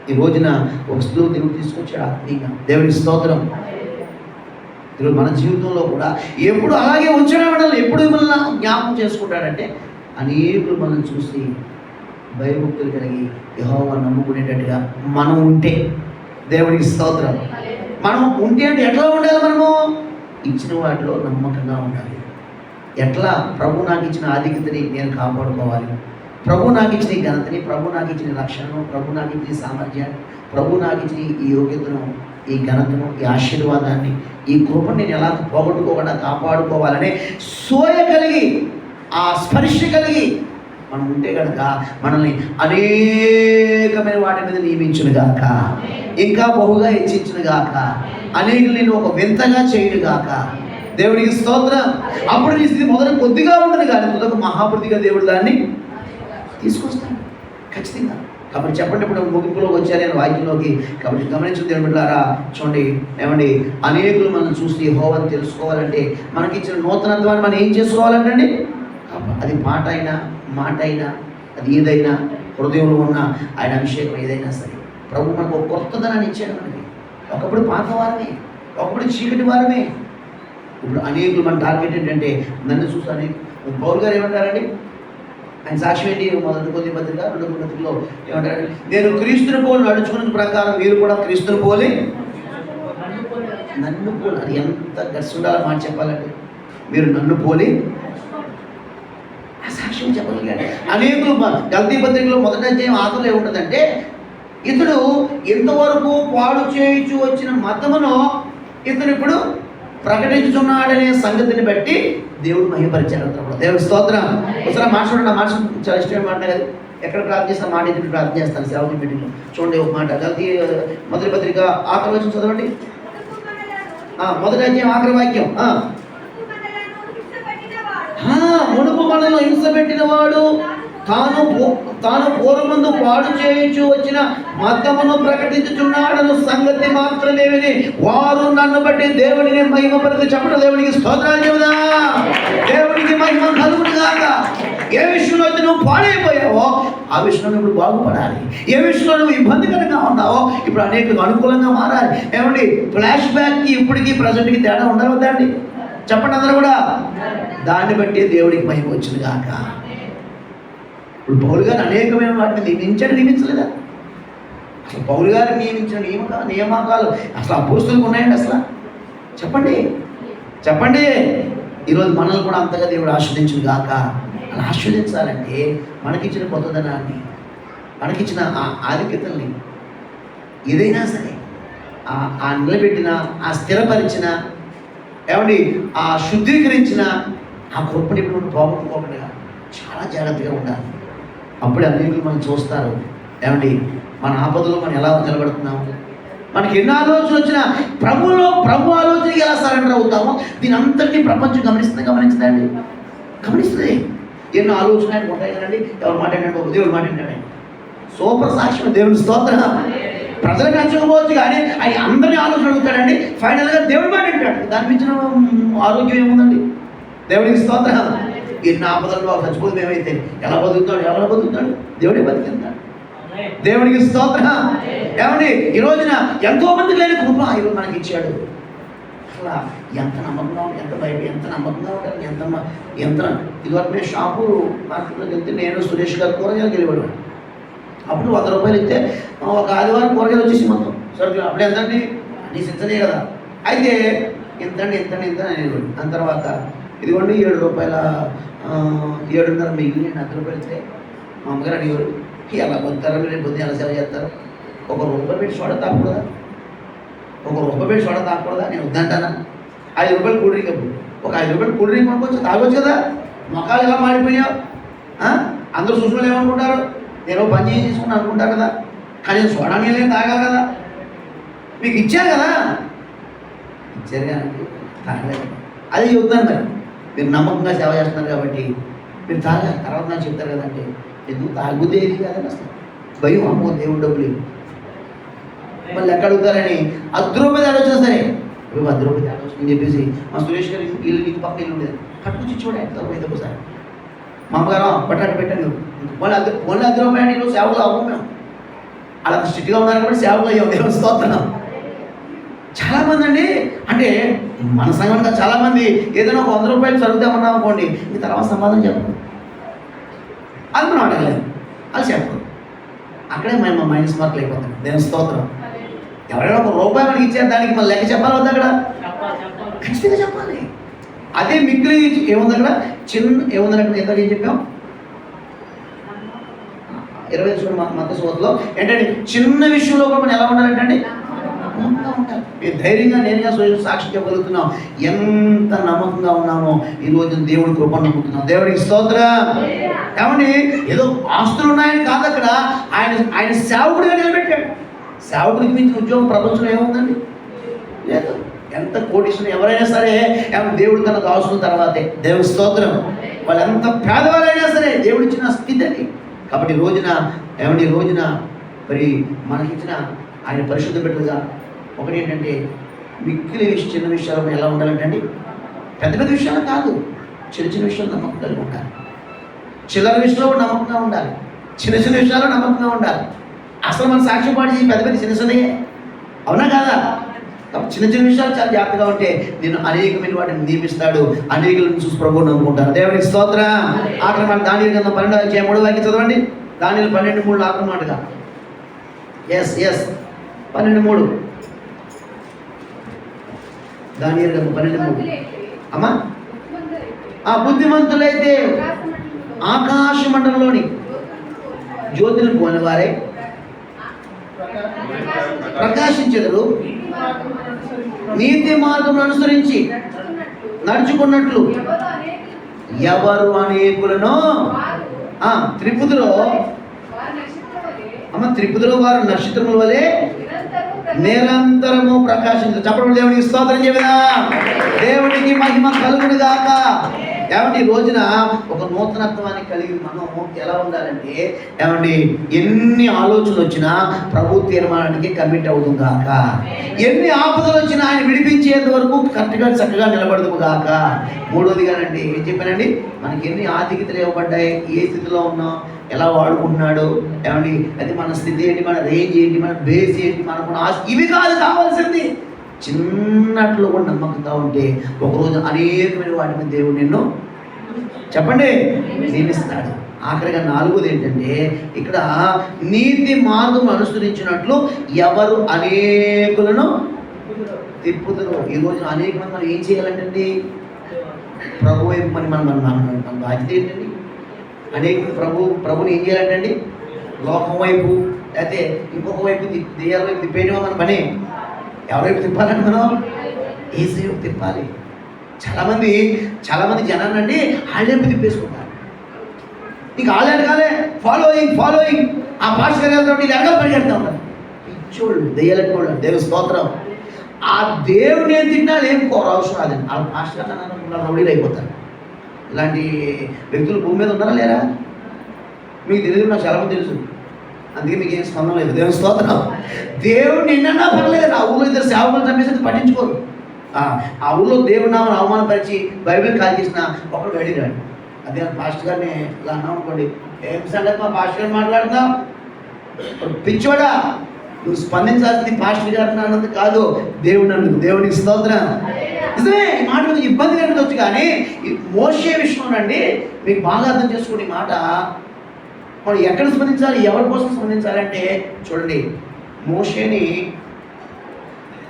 ఈ రోజున ఒక స్థితిలో దేవుడు తీసుకొచ్చాడు ఆత్మీయంగా. దేవుడికి స్తోత్రం. ఈరోజు మన జీవితంలో కూడా ఎప్పుడు అలాగే ఉంచడం వల్ల ఎప్పుడు మిమ్మల్ని జ్ఞాపకం చేసుకుంటాడంటే అనేకులు మనం చూసి భయభక్తులు కలిగి యెహోవాను నమ్ముకునేటట్టుగా మనం ఉంటే, దేవుడికి స్తోత్రం. మనం ఉంటే అంటే ఎట్లా ఉండాలి? మనము ఇచ్చిన వాటిలో నమ్మకంగా ఉండాలి. ఎట్లా? ప్రభు నాకు ఇచ్చిన ఆధిక్యతని నేను కాపాడుకోవాలి, ప్రభు నాకు ఇచ్చిన ఈ ఘనతని, ప్రభు నాకు ఇచ్చిన రక్షణను, ప్రభు నాకు ఇచ్చిన సామర్థ్యాన్ని, ప్రభు నాకు ఇచ్చిన ఈ యోగ్యతను, ఈ ఘనతను, ఈ ఆశీర్వాదాన్ని, ఈ కృపను నేను ఎలా పోగొట్టుకోకుండా కాపాడుకోవాలనే సోయ కలిగి, ఆ స్పర్శ కలిగి మనం ఉంటే కనుక మనల్ని అనేకమైన వాటి మీద నియమించును గాక, ఇంకా బహుగా హెచ్చించును గాక, అనేకుల్ని ఒక వింతగా చేయును గాక. దేవుడికి స్తోత్రం. అప్పుడు నీ స్థితి మొదట కొద్దిగా ఉంటుంది కానీ మొదట మహాప్రతిగా దేవుడు దాన్ని తీసుకొస్తాడు ఖచ్చితంగా. కాబట్టి చెప్పండి, ఇప్పుడు ముగింపులోకి వచ్చాను నేను వాక్యంలోకి. కాబట్టి గమనించిన దేవుని బిడ్డలారా చూడండి, ఏమండి, అనేకులు మనం చూసి యెహోవాను తెలుసుకోవాలంటే మనకిచ్చిన నూతనత్వాన్ని మనం ఏం చేసుకోవాలంటండి? అది మాట అయినా మాట అయినా అది ఏదైనా హృదయంలో ఉన్న ఆయన అభిషేకం ఏదైనా సరే ప్రభు మనకు ఒక కొత్తదనాన్ని ఇచ్చాడు. మనకి ఒకప్పుడు పాత వారమే, ఒకప్పుడు చీకటి వారమే. ఇప్పుడు అనేకులు మన టార్గెట్ ఏంటంటే నన్ను చూసాను. పౌలు గారు ఏమంటారండి? ఆయన సాక్ష్యం ఏంటి? మొదటి కొద్ది పత్రిక 2 పత్రికలో ఏమంటారండి? నేను క్రీస్తుని పోలి నడుచుకున్న ప్రకారం మీరు కూడా క్రీస్తుని పోలి నన్ను పోలి. అది ఎంత గట్స్ ఉండాలో మాట చెప్పాలంటే మీరు నన్ను పోలి ఆ సాక్ష్యం చెప్పగలిగాడు. అనేకులు గల్తీ పత్రికలో మొదటి అధ్యాయం ఆఖరిలో ఏముంటుందంటే, ఇతడు ఇంతవరకు పాడు చేయించు వచ్చిన మతమును ఇతను ఇప్పుడు ప్రకటించుతున్నాడనే సంగతిని బట్టి దేవుడు మహిమపరిచాడు. దేవుడి స్తోత్రం. ఒకసారి మాట్లాడండి. ఆ మాట చాలా ఇష్టమైన మాట కదా. ఎక్కడ ప్రార్థన చేసిన మాట ఇంటి ప్రార్థన చేస్తాను సేవకుల మీటింగ్లో. చూడండి ఒక మాట, గల్తీ మొదటి పత్రిక ఆఖరి వచనం చదవండి. మొదటి అధ్యాయం ఆఖరి వాక్యం. మునుపు మనలో హింస పెట్టిన వాడు తాను పూర్వమందు పాడు చేయించు వచ్చిన మతమును ప్రకటించుచున్నాడను సంగతి మాత్రమే విని వారు నన్ను బట్టి దేవుడిని మహిమపరిచి చెప్పడం. దేవుడికి స్తోత్రాలు చెబుదా. దేవుడికి మహిమ కలుగును గాక. ఏ విషయంలో అయితే నువ్వు పాడైపోయావో ఆ విషయంలో ఇప్పుడు బాగుపడాలి. ఏ విషయంలో నువ్వు ఇబ్బందికరంగా ఉన్నావో ఇప్పుడు అనేక అనుకూలంగా మారాలి. ఏమండి, ఫ్లాష్ బ్యాక్కి ఇప్పటికీ ప్రజెంట్కి తేడా ఉండాలి వద్దండి? చెప్పండి అందరూ కూడా. దాన్ని బట్టి దేవుడికి మహిమ వచ్చింది కాక. ఇప్పుడు పౌలు గారు అనేకమైన వాటిని నియమించలేదా? అసలు పౌలు గారు నియమించిన నియామకాలు అసలు అపోస్తులకు ఉన్నాయండి అసలు? చెప్పండి చెప్పండి. ఈరోజు మనల్ని కూడా అంతగా దేవుడు ఆస్వాదించును గాక. అలా ఆస్వాదించాలంటే మనకిచ్చిన కొత్తదనాన్ని, మనకిచ్చిన ఆ ఆధిక్యతల్ని ఏదైనా సరే ఆ నిలబెట్టిన, ఆ స్థిరపరిచిన, ఏమండి ఆ శుద్ధీకరించిన ఆ కృపని ఇప్పుడు పోగొట్టుకోకుండా చాలా జాగ్రత్తగా ఉండాలి. అప్పుడే అనేకులు మనం చూస్తారు. ఏమండి మన ఆపదలో మనం ఎలా నిలబడుతున్నాము, మనకి ఎన్ని ఆలోచనలు వచ్చినా ప్రభు ఆలోచనకి ఎలా సరెండర్ అవుతామో దీని అంతటినీ ప్రపంచం గమనిస్తుందండి. గమనిస్తుంది. ఎన్నో ఆలోచనలు ఉంటాయి కదండి. ఎవరు మాట ఏంటంటే దేవుడు మాట ఏంటంటే సూపర్ సాక్ష్యం. దేవుని స్తోత్రం. ప్రజలకు నచ్చకపోవచ్చు కానీ ఆయన అందరినీ ఆలోచన అడుగుతాడండి. ఫైనల్గా దేవుడు మాట ఏంటాడు. దాని మించిన ఆరోగ్యం ఏముందండి? దేవుడికి స్తోత్రం. ఎన్ని ఆపదల్లో చచ్చిపోతే ఏమైతే ఎలా బతుకుతాడు? దేవుడే బతికిస్తాడు. దేవుడికి స్తోత్రం. ఏమండి ఈ రోజున ఎంతో మంది లేని కృప ఈరోజు మనకి ఇచ్చాడు. అసలు ఎంత నమ్మకంగా ఉంటుంది, ఎంత బయట ఎంత నమ్మకంగా ఉంటారు, ఎంత ఇదివరకు నేను షాపు మార్కెట్లోకి వెళ్తే నేను సురేష్ గారు కూరగాయలు వెళ్ళిపోయాడు. అప్పుడు 100 రూపాయలు ఇస్తే ఒక ఆదివారం కూరగాయలు వచ్చేసి మొత్తం సరే అప్పుడు ఎంతండి నీ సిద్ధనే కదా. అయితే ఎంతండి అనేది. దాని తర్వాత ఇదిగోండి 7 రూపాయల 7.5 మిగిలిన 10 రూపాయలు ఇస్తే మా అమ్మగారు అడిగారు, ఎలా పొందుతారో మీరు పొద్దున్న ఎలా సేవ చేస్తారు? 1 రూపాయి పెట్టి సోడా తాకూడదా? 1 రూపాయి పెట్టి సోడా తాకూడదా? నేను వద్దంటానా? 5 రూపాయలు కూల్ డ్రింక్, ఒక 5 రూపాయలు కూల్ డ్రింక్ కొనుక్కోవచ్చు, తాగొచ్చు కదా. మొఖాలు ఎలా మాడిపోయావు? అందరూ చూసుకుని ఏమనుకుంటారు? నేను పని చేసుకుని అనుకుంటారు కదా. కానీ సోడా నీళ్ళే తాగాలి కదా. మీకు ఇచ్చారు కదా, ఇచ్చారు కానీ తాగలేదు. అది చెబుతాను మరి. మీరు నమ్మకంగా సేవ చేస్తున్నారు కాబట్టి మీరు తర్వాత నాకు చెప్తారు కదంటే ఎందుకు తాగుదే ఇది కాదని అసలు భయం, అమ్మో దేవుడు డబ్బులు మళ్ళీ ఎక్కడ అడుగుతారని 10 రూపాయలు ఆలోచన సరే 10 రూపాయలు ఆలోచన అని చెప్పేసి మా సురేష్ గారు ఇల్లు ఇంటి పక్కన ఇల్లు ఉండేది కట్టుకొచ్చి చూడండి ఎంత రూపాయలు సార్ మా అమ్మగారు పట్టాడు పెట్టాను మళ్ళీ 10 రూపాయలు ఈరోజు సేవలు అవ్వం మేము అలా స్ట్రిక్ట్గా ఉన్నారు కాబట్టి సేవలు అయ్యాం దేవుని స్తోత్రం. చాలామంది అండి అంటే మన సంఘంగా చాలామంది ఏదైనా ఒక 100 రూపాయలు చదువుతామన్నాం అనుకోండి ఈ తర్వాత సమాధానం చెప్పరు అది మనం అడగలేదు అది చెప్పరు అక్కడే మేము మైనస్ మార్కులు అయిపోతాం దేవుని స్తోత్రం. ఎవరైనా ₹1 మనకి ఇచ్చారు దానికి మళ్ళీ లెక్క చెప్పాలి వద్ద అక్కడ ఖచ్చితంగా చెప్పాలి. అదే మిగిలి ఏముంది అక్కడ ఏముందని అక్కడ ఎంత ఏం చెప్పాం 20 చూడండి మత సోదలో ఏంటంటే చిన్న విషయంలో కూడా మనం ఎలా ఉండాలంటే నమ్మకంగా ఉండాలి. మీరు ధైర్యంగా నేనుగా సాక్షి చెప్పగలుగుతున్నాం ఎంత నమ్మకంగా ఉన్నామో ఈరోజు దేవుడి కృప నమ్ముతున్నాం. దేవుడికి స్తోత్రం. ఏమండి ఏదో ఆస్తులు ఉన్నాయని కాదు అక్కడ ఆయన సేవకుడిగా నిలబెట్టాడు. సేవకుడికి మించిన ఉద్యోగం ప్రపంచంలో ఏముందండి లేదు. ఎంత కోటీశ్వరులు ఎవరైనా సరే దేవుడు తన దాసుల తర్వాతే దేవుడి స్తోత్రం. వాళ్ళు ఎంత పేదవాళ్ళైనా సరే దేవుడు ఇచ్చిన స్థితి అది. కాబట్టి ఈ రోజున మరి మనకిచ్చిన ఆయన పరిశుద్ధ బిడ్డలుగా ఒకటి ఏంటంటే మిక్కిలి చిన్న విషయాలు ఎలా ఉండాలంటే పెద్ద పెద్ద విషయాలు కాదు, చిన్న చిన్న విషయాలు నమ్మకం కలిగి ఉండాలి. చిల్లర విషయంలో నమ్మకంగా ఉండాలి, చిన్న చిన్న విషయాల్లో నమ్మకంగా ఉండాలి. అసలు మన సాక్ష్యం పాటి పెద్ద పెద్ద చిన్న చిన్నయే అవునా కాదా? చిన్న చిన్న విషయాలు చాలా జాగ్రత్తగా ఉంటే నేను అనేకమైన వాటిని నియమిస్తాడు. అనేకులను చూసి ప్రభువు నమ్ముకుంటాను. దేవునికి స్తోత్రం. ఆఖరి మాట దానియేలు గ్రంథం 12:3 చదవండి. దానియేలు 12:3 ఆఖరి మాటగా ఎస్ 12:3 దానియేలు గ్రంథం 12:3 అమ్మా బుద్ధిమంతులైతే ఆకాశ మండలంలోని జ్యోతులు పోని వారే ప్రకాశించెదరు, నీతి మార్గం అనుసరించి నడుచుకున్నట్లు ఎవరు అనేకులను త్రిపుదులో వారు నక్షత్రముల వలె నిరంతరము ప్రకాశించు. చెప్పడం దేవునికి స్తోత్రం చెబుదా. దేవునికి మహిమ కలుగును గాక. ఏమండి ఈ రోజున ఒక నూతనత్వాన్ని కలిగి మనం ఎలా ఉండాలంటే ఏమండి ఎన్ని ఆలోచనలు వచ్చినా ప్రభు తీర్మానానికి కమిట్ అవుతుంది గాక. ఎన్ని ఆపదలు వచ్చినా ఆయన విడిపించేంత వరకు కరెక్ట్గా చక్కగా నిలబడదు గాక. మూడోదిగానండి ఏం చెప్పానండి, మనకి ఎన్ని ఆధిక్యతలు ఇవ్వబడ్డాయి, ఏ స్థితిలో ఉన్నాం, ఎలా వాడుకుంటున్నాడు, ఏమండి అది మన స్థితి ఏంటి, మన రేంజ్ ఏంటి, మన బేస్ ఏంటి, మనకున్న ఇవి కాదు కావాల్సింది. చిన్నట్లు కూడా నమ్మకంగా ఉంటే ఒకరోజు అనేకమైన వాటి మీద దేవుడు నిన్ను చెప్పండి నియమిస్తాడు. ఆఖరిగా 4వది ఏంటంటే ఇక్కడ నీతి మార్గం అనుసరించినట్లు ఎవరు అనేకులను తిప్పుదురు. ఈ రోజు అనేక మంది మనం ఏం చేయాలంటే ప్రభు వైపు మన బాధ్యత ఏంటండి. అనేక ప్రభుని ఏం చేయాలంటే లోకం వైపు లేకపోతే ఇంకొక వైపు దెయ్యాల వైపు తిప్పేయడం మన పని. ఎవరైపు తిప్పాలంటే మనం ఏసీ వైపు తిప్పాలి. చాలామంది జనాన్ని అండి వాళ్ళేపు తిప్పేసుకుంటారు. నీకు వాళ్ళు అడగాలే ఫాలోయింగ్ ఆ పాస్టర్ గారు వెళ్తాడు, నీకు ఎడగా పరిగెడతా ఉంటారు. పిచ్చోళ్ళు దెయ్యాలెట్టుకోళ్ళు. దేవుని స్తోత్రం. ఆ దేవుని ఏం తిన్నా ఏం అవసరం రాదండి. ఆ పాస్టర్ గారు రౌడీలు అయిపోతారు. ఇలాంటి వ్యక్తులు భూమి మీద ఉన్నారా లేరా మీకు తెలియదు, నాకు చాలామంది తెలుసు. అందుకే మీకు ఏం స్పందన లేదు. దేవుని స్తోత్రం. దేవుడు నిన్నన్నా పర్లేదు. ఆ ఊళ్ళో 2 సేవకులు చంపేసి పట్టించుకోరు. ఆ ఊళ్ళో దేవుడి నామని అవమానపరిచి బైబిల్ కాల్ చేసిన ఒకరు అడిగాడు. అదే పాస్టర్ గారిని ఇలా అన్నాం అనుకోండి, ఏం సంగతి మా పాస్టర్ గారు మాట్లాడుతున్నావు, పిచ్చోడా నువ్వు స్పందించాల్సింది పాస్టర్ గారిని అన్నది కాదు, దేవుడు అన్నది. దేవుడికి స్తోత్రం. నిజమే ఈ మాట కొంచెం ఇబ్బంది కలగవచ్చు, కానీ మోషే విషయం అండి మీకు బాగా అర్థం చేసుకునే మాట. మనం ఎక్కడ స్పందించాలి, ఎవరి కోసం స్పందించాలంటే చూడండి, మోషేని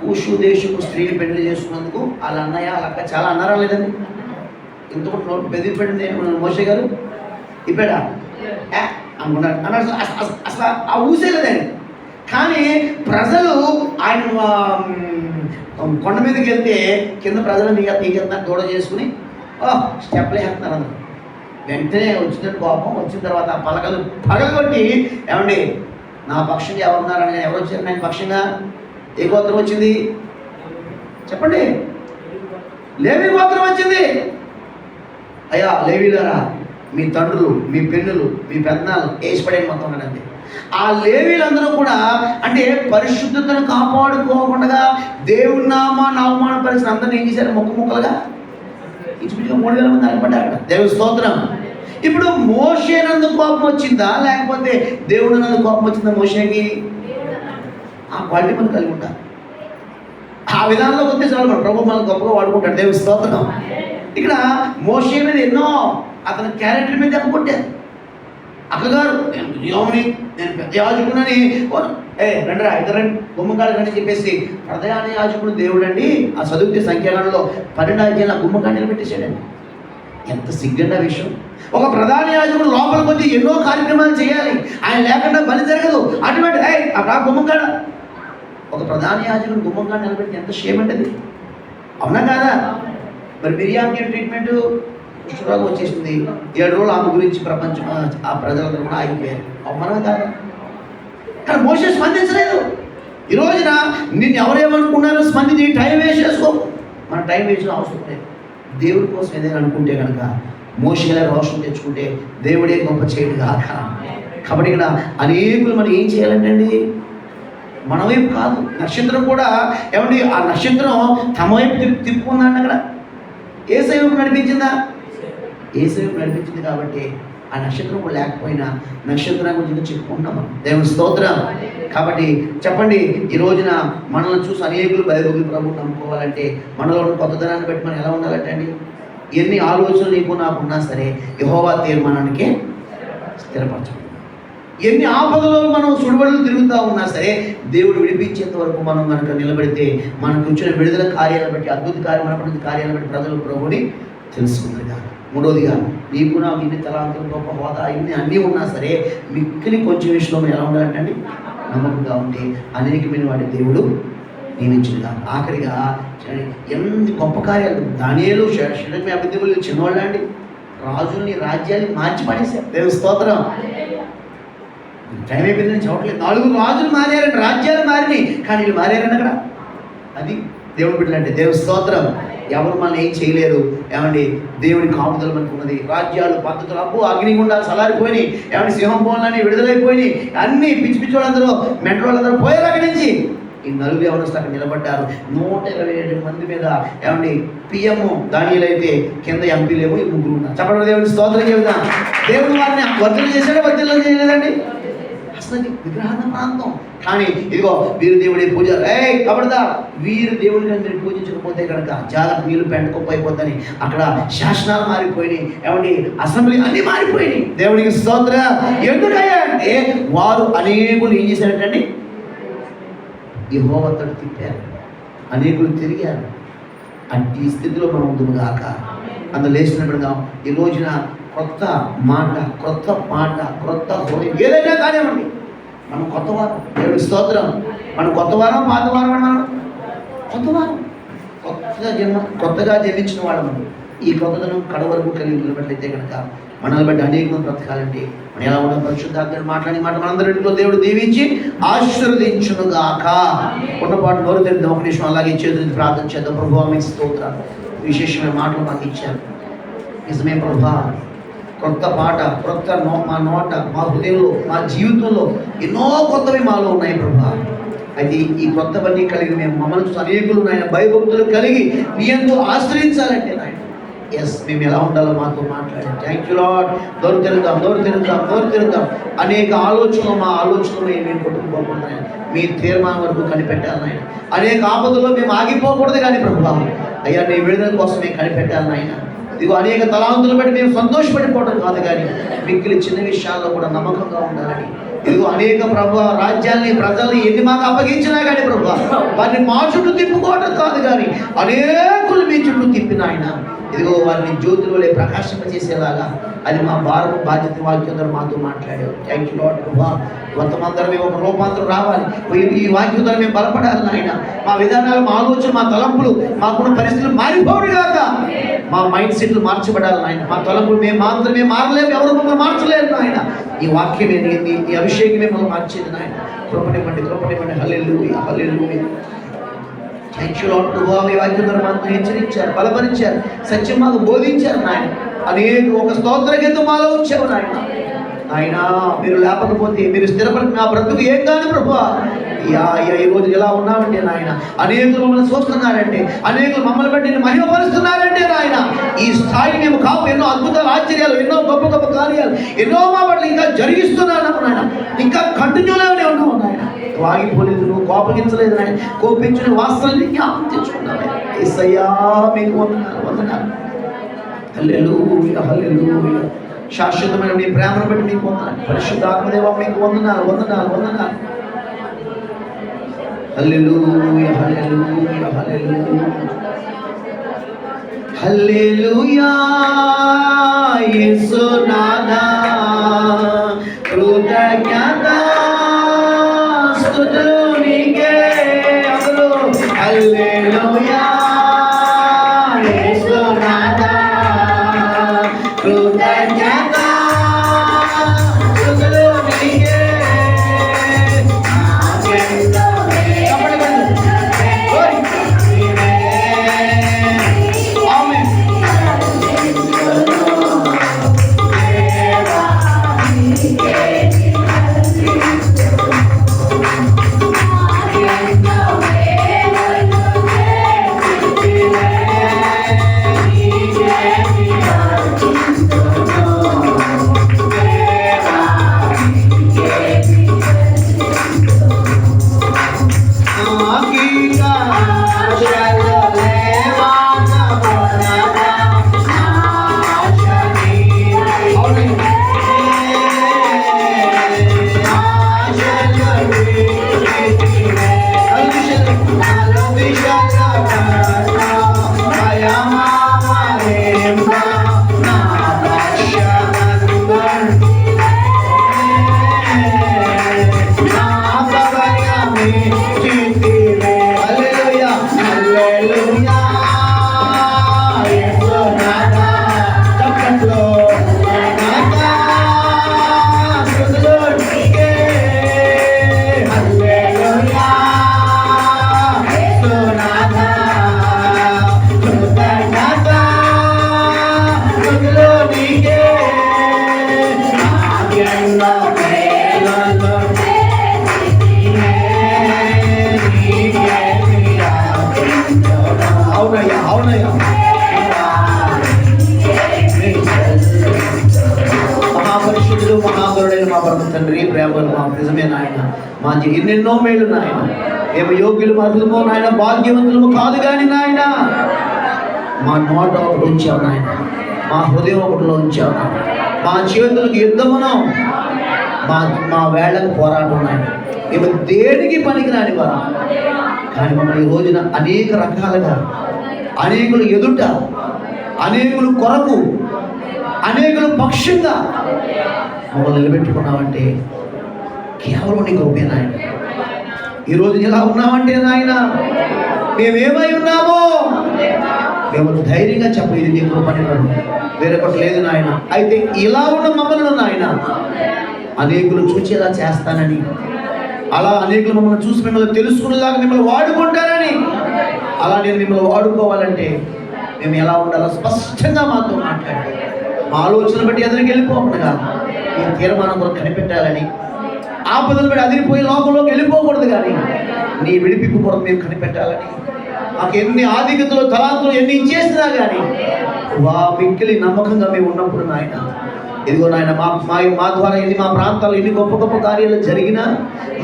కూషు దేశపు స్త్రీని పెళ్లి చేసుకున్నందుకు వాళ్ళ అన్నయ్య వాళ్ళ అక్క చాలా అన్నారా లేదండి. ఇంతకు నోటు బెదిరిపెట్టింది మోషే గారు ఇప్పాడా అనుకున్నాడు అన్నాడు. అసలు ఆ ఊసే లేదండి. కానీ ప్రజలు ఆయన కొండ మీదకి వెళ్తే కింద ప్రజలు నీకెళ్తున్నారు దూడ చేసుకుని స్టెప్లే వేస్తున్నారు అందరు. వెంటనే వచ్చిన కోపం వచ్చిన తర్వాత పలకలు పగలగొట్టి ఏమండి నా పక్షంగా ఎవరున్నారని ఎవరు వచ్చారు ఆయన పక్షంగా ఏ గోత్రం వచ్చింది చెప్పండి, లేవి గోత్రం వచ్చింది. అయ్యా లేవీలారా, మీ తండ్రులు, మీ పెన్నులు, మీ పెద్దనాలు వేసి పడేది మొత్తం ఉన్నది. ఆ లేవీలందరూ కూడా అంటే పరిశుద్ధతను కాపాడుకోకుండా దేవుడి నామాన్ని అవమానపరిచిన అందరినీ ఏం చేశారు? ముక్కలుగా ఇంచుమించుగా 3000 మంది అనబడ్డారు అక్కడ. దేవుని స్తోత్రం. ఇప్పుడు మోషేనందుకు కోపం వచ్చిందా, లేకపోతే దేవుడు నందుకు కోపం వచ్చిందా? మోషేకి ఆ క్వాలిటీ మనం కలిగి ఉంటాం. ఆ విధానంలో వస్తే చాలు, మన ప్రభు మనం గొప్పగా వాడుకుంటాడు. దేవుని స్తోత్రం. ఇక్కడ మోషే మీద ఎన్నో అతని క్యారెక్టర్ మీద దెబ్బకొట్టారు. అక్కగారు నేను పెద్ద యాజకుడని, రండిరా ఇద్దరండి గుమ్మకాడు రండి చెప్పేసి, ప్రధాన యాజకుడు దేవుడు అండి ఆ చదువుతే సంఖ్యాలలో 12 అధ్యాయులు ఆ గుమ్మకాడు నిలబెట్టేశాడండి. ఎంత సిగ్గండి ఆ విషయం. ఒక ప్రధాన యాజకుడు లోపలికి వచ్చి ఎన్నో కార్యక్రమాలు చేయాలి, ఆయన లేకుండా పని జరగదు. అటువంటి అక్కడ గుమ్మకాడ ఒక ప్రధాన యాజకుడు గుమ్మకాడు నిలబెట్టి ఎంత షేమ్ అండి అది, అవునా కాదా? మరి మిరియాకి ట్రీట్మెంట్ కుష్ఠరోగం వచ్చేసింది. 7 రోజులు ఆమె గురించి ప్రపంచం ఆ ప్రజలందరూ కూడా ఆగిపోయారు, అవమానం కాదా? కానీ మోషే స్పందించలేదు. ఈ రోజున నిన్ను ఎవరేమనుకున్నారో స్పందించి టైం వేస్ట్ చేసుకో. మన టైం వేస్ట్ అవసరం లేదు. దేవుడి కోసం ఏదైనా అనుకుంటే కనుక మోషేలా రోషం తెచ్చుకుంటే దేవుడే గొప్ప చేయడు కాక. కాబట్టి ఇక్కడ అనేకులు మనం ఏం చేయాలంటే అండి, మన వైపు కాదు, నక్షత్రం కూడా ఏమండి ఆ నక్షత్రం తమ వైపు తిప్పుకుందండి. అక్కడ యేసయ్య వైపు నడిపించిందా? యేసయ్య వైపు నడిపించింది. కాబట్టి ఆ నక్షత్రం కూడా లేకపోయినా నక్షత్రం గురించి చెప్పుకుంటున్నాం మనం. దేవుని స్తోత్రం. కాబట్టి చెప్పండి, ఈ రోజున మనల్ని చూసి అనేకులు బైబిల్ ప్రభువు నమ్ముకోవాలంటే మనలో ఉన్న కొత్తదనాన్ని బట్టి మనం ఎలా ఉండాలంటే అండి, ఎన్ని ఆలోచనలు నీకు నాకు ఉన్నా సరే యెహోవా తీర్మానానికి స్థిరపరచు. ఎన్ని ఆపదలో మనం సుడిబడులు తిరుగుతూ ఉన్నా సరే దేవుడు విడిపించేంత వరకు మనం కనుక నిలబడితే మనకు వచ్చిన విడుదల కార్యాలను బట్టి, అద్భుత కార్యాలను బట్టి ప్రజలు ప్రభుని తెలుసుకున్నారు. మూడోదిగా, నీకు నాకు ఇన్ని తలాంతులు, గొప్ప హోదా, ఇన్ని అన్నీ ఉన్నా సరే మిక్కిలి కొంచెం విషయంలో మనం ఎలా ఉండాలంటే అండి, నమ్మకంగా ఉంటే అనేకమైన వాటి దేవుడు నియమించుగా. ఆఖరిగా ఎన్ని గొప్ప కార్యాలు దానియేలు షడ్రక్ అబేద్నెగోలు చిన్నవాళ్ళు అండి, రాజుల్ని రాజ్యాన్ని మార్చి పడేశారు. దేవుని స్తోత్రం. టైం అయిపోయిందని చెప్పట్లేదు. 4 రాజులు మారారండి, రాజ్యాలు మారినాయి, కానీ వీళ్ళు మారారండి అక్కడ. అది దేవుడు బిడ్డలంటే. దేవుని స్తోత్రం. ఎవరు మనల్ని ఏం చేయలేరు. ఏమండి దేవుడి కాపుదల మనకు ఉన్నది. రాజ్యాలు, పద్ధతులు, అగ్నిగుండాలు సలారిపోయినాయి. ఏమండి సింహం బోన్లని విడుదలైపోయినాయి. అన్నీ పిచ్చి పిచ్చి వాళ్ళందరూ, మెంటల్ వాళ్ళందరూ పోయారు అక్కడి నుంచి. ఈ 4 ఎవరిస్తూ అక్కడ నిలబడ్డారు. 127 మంది మీద ఏమండి పిఎం దానిలో అయితే కింద ఎంపీలేమో 3 ఉన్నారు. చెప్పండి దేవుడి స్తోత్రం చెబుతాం. దేవుడు వారిని వర్ధన చేశాడో వర్ధనలు చేయలేదండి. అసలు విగ్రహాల ప్రాంతం. కానీ ఇదిగో వీరు దేవుడి పూజ కబడదా, వీరు దేవుడిని మీరు పూజించకపోతే కనుక చాలా నీళ్ళు పెంటకొప్ప అయిపోద్దని అక్కడ శాసనాలు మారిపోయినాయి. ఏమండి అసెంబ్లీ అన్నీ మారిపోయినాయి. దేవుడికి స్తోత్రం. ఎందుకయ్యా అంటే వారు అనేకులు ఏం చేశారంటండి, యెహోవా తట్టు తిప్పారు, అనేకులు తిరిగారు. ఈ స్థితిలో మనం ఉందుగాక. అందులో లేచినప్పుడుగా ఈ రోజున కొత్త మాట, కొత్త పాట, కొత్త హృదయం ఏదైనా కానివ్వండి, మనం కొత్త వారం. దేవుడి స్తోత్రం. మనం కొత్త వారం, పాత వారం అని మనం కొత్త వారం, కొత్తగా జన్మించిన వాడు మనం. ఈ కొత్తదనం కడ వరకు కలిగి నిలబడితే కనుక మనల్ని బట్టి అనేక బ్రతకాలంటే మనం ఎలా ఉన్న పరిశుద్ధాత్మను మాట్లాడి మాట మనందరిలో దేవుడు దీవించి ఆశీర్వదించునుగాక. ఉన్నపాటు నోరు తెరిద్దాం ఒక నిమిషం, అలాగే చేతులు ప్రార్థన చేద్దాం. ప్రభువా మీకు స్తోత్రం, విశేషమైన మాటలు మాకు ఇచ్చారు. నిజమే ప్రభా, కొత్త పాట, కొత్త మా నోట, మా హృదయంలో, మా జీవితంలో ఎన్నో కొత్తవి మాలో ఉన్నాయి ప్రభా. అయితే ఈ కొత్తవన్నీ కలిగి మేము మమ్మల్ని అనేకులు నాయన భయభక్తులు కలిగి నీ యందు ఆశ్రయించాలంటే నాయన మేము ఎలా ఉండాలో మాతో మాట్లాడారు. Thank you lord. నోరు తిరుగుతాం. అనేక ఆలోచనలు, మా ఆలోచనలు మేము కొట్టుకుపోకుండా మీ తీర్మానం వరకు కనిపెట్టాలి నాయన. అనేక ఆపదలో మేము ఆగిపోకూడదు కానీ ప్రభా, అయ్యా నీ విడుదల కోసం మేము కనిపెట్టాలి నాయన. ఇదిగో అనేక తలాంతులు బట్టి మేము సంతోషపడిపోవడం కాదు కానీ మిక్కిలి చిన్న విషయాల్లో కూడా నమ్మకంగా ఉండాలని. ఇదిగో అనేక ప్రభు రాజ్యాల్ని, ప్రజల్ని ఎన్ని మాకు అప్పగించినా కానీ ప్రభు వారిని మా చుట్టూ తిప్పుకోవడం కాదు కానీ అనేకులు మీ చుట్టూ తిప్పిన ఆయన ఇదిగో వారిని జ్యోతుల వలె ప్రకాశింపజేసేలాగా అది మా భారత బాధ్యత. వాక్యం ద్వారా మాతో మాట్లాడారు. థ్యాంక్ యూ లార్డ్ ప్రభా. కొంతమందరం మేము ఒక రూపాంతరం రావాలి, ఈ వాక్యం ద్వారా మేము బలపడాలి నాయన. మా విధానాలు, మా ఆలోచన, మా తలంపులు, మాకున్న పరిస్థితులు మారిపోవడం కాక మా మైండ్ సెట్లు మార్చబడాలి నాయన. మా తలంపులు మేము మాత్రమే మారలేము, ఎవరు మమ్మల్ని మార్చలేరు నాయన. ఈ వాక్యమే నీ అభిషేకమే మనం మార్చేది నాయన. కృపనివ్వండి. హల్లెలూయా. థ్యాంక్ యూ లార్డ్ ప్రభువా. మీ వాక్యం ద్వారా మాకు హెచ్చరించారు, బలపరిచారు, సత్యం మాకు బోధించారు నాయన. అనేక ఒక స్తోత్ర గీతం మాలో ఉంచావు నాయన. ఆయన మీరు లేకపోతే, మీరు స్థిరపడి నా బ్రతుకు ఏం కాదు ప్రభువా. ఈ రోజు ఎలా ఉన్నామంటే నాయన, అనేకులు మమ్మల్ని చూస్తున్నారంటే, అనేకులు మమ్మల్ని బట్టి మహిమపరుస్తున్నారంటే నాయన, ఈ స్థాయి మేము కాపు. ఎన్నో అద్భుతాలు, ఆశ్చర్యాలు, ఎన్నో గొప్ప గొప్ప కార్యాలు ఎన్నో మా పట్ల ఇంకా జరిగిస్తున్నాను నాయన. ఇంకా కంటిన్యూలోనే ఉన్నావు నాయన. వాగిపోలేదు, నువ్వు కోపగించలేదు నాయన. కోపించిన వాస్తవాన్ని జ్ఞాపకం తెచ్చుకున్నాను. యేసయ్యా మీకు వందనాలు, వందనాలు. హల్లెలూయా, హల్లెలూయా. శాశ్వతమైన నీ ప్రేమను బట్టి మీకు వందనాలు. పరిశుద్ధాత్మదేవా మీకు వందనాలు, వందనాలు, వందనాలు. హల్లెలూయా, హల్లెలూయా, హల్లెలూయా, హల్లెలూయా. యేసునాథా కృతజ్ఞత స్తుతులు నీకే. అందరూ హల్లెలూయా. యేసునాథా కృతజ్ఞత స్తుతులు నీకే. మహాపరిశుద్ధుడు, మహాగరుడైన మా పరమ తండ్రి, ప్రేమలు మా నిజమే నాయన. మా ఎన్నెన్నో మేలు నాయన. మేము యోగ్యులు అర్హులమో నాయన, భాగ్యవంతులము కాదు కానీ నాయన, మా నోట ఒకటి ఉంచావు నాయన, మా హృదయం ఒకటిలో ఉంచావు నాయన. మా చేతులకు యుద్ధమును, మా వేళ్లకు పోరాటం నాయన. మేము దేనికి పనికి రాని వారా, కానీ మమ్మల్ని ఈ రోజున అనేక రకాలుగా, అనేకులు ఎదుట, అనేకులు కొరకు, అనేకులు పక్షంగా మమ్మల్ని నిలబెట్టుకున్నామంటే కేవలం నీ కృపే నాయన. ఈరోజు ఎలా ఉన్నామంటే నాయన, మేమేమై ఉన్నామో మేము ధైర్యంగా చెప్ప, ఇది నీ కృపని, వేరొకటి లేదు నాయన. అయితే ఇలా ఉన్న మమ్మల్ని నాయన అనేకులు చూసేలా చేస్తానని, అలా అనేకులు మమ్మల్ని చూసి మిమ్మల్ని తెలుసుకునేలాగా మిమ్మల్ని వాడుకుంటారని, అలా నేను మిమ్మల్ని వాడుకోవాలంటే మేము ఎలా ఉండాలో స్పష్టంగా మాతో మాట్లాడాలి. మా ఆలోచన బట్టి ఎదురుకి వెళ్ళిపోకుండా ఈ తీర్మానం కూడా కనిపెట్టాలని, ఆపదలు బట్టి అదిరిపోయి లోకంలోకి వెళ్ళిపోకూడదు కానీ నీ విడిపింపు కొరకు మేము కనిపెట్టాలని, మాకు ఎన్ని ఆధిక్యతలు, తలాంతులు ఎన్ని ఇచ్చేసినా కానీ మిక్కిలి నమ్మకంగా మేము ఉన్నప్పుడు నాయన, ఇదిగో నాయన మా ద్వారా ఎన్ని, మా ప్రాంతాల్లో ఎన్ని గొప్ప గొప్ప కార్యాలు జరిగినా,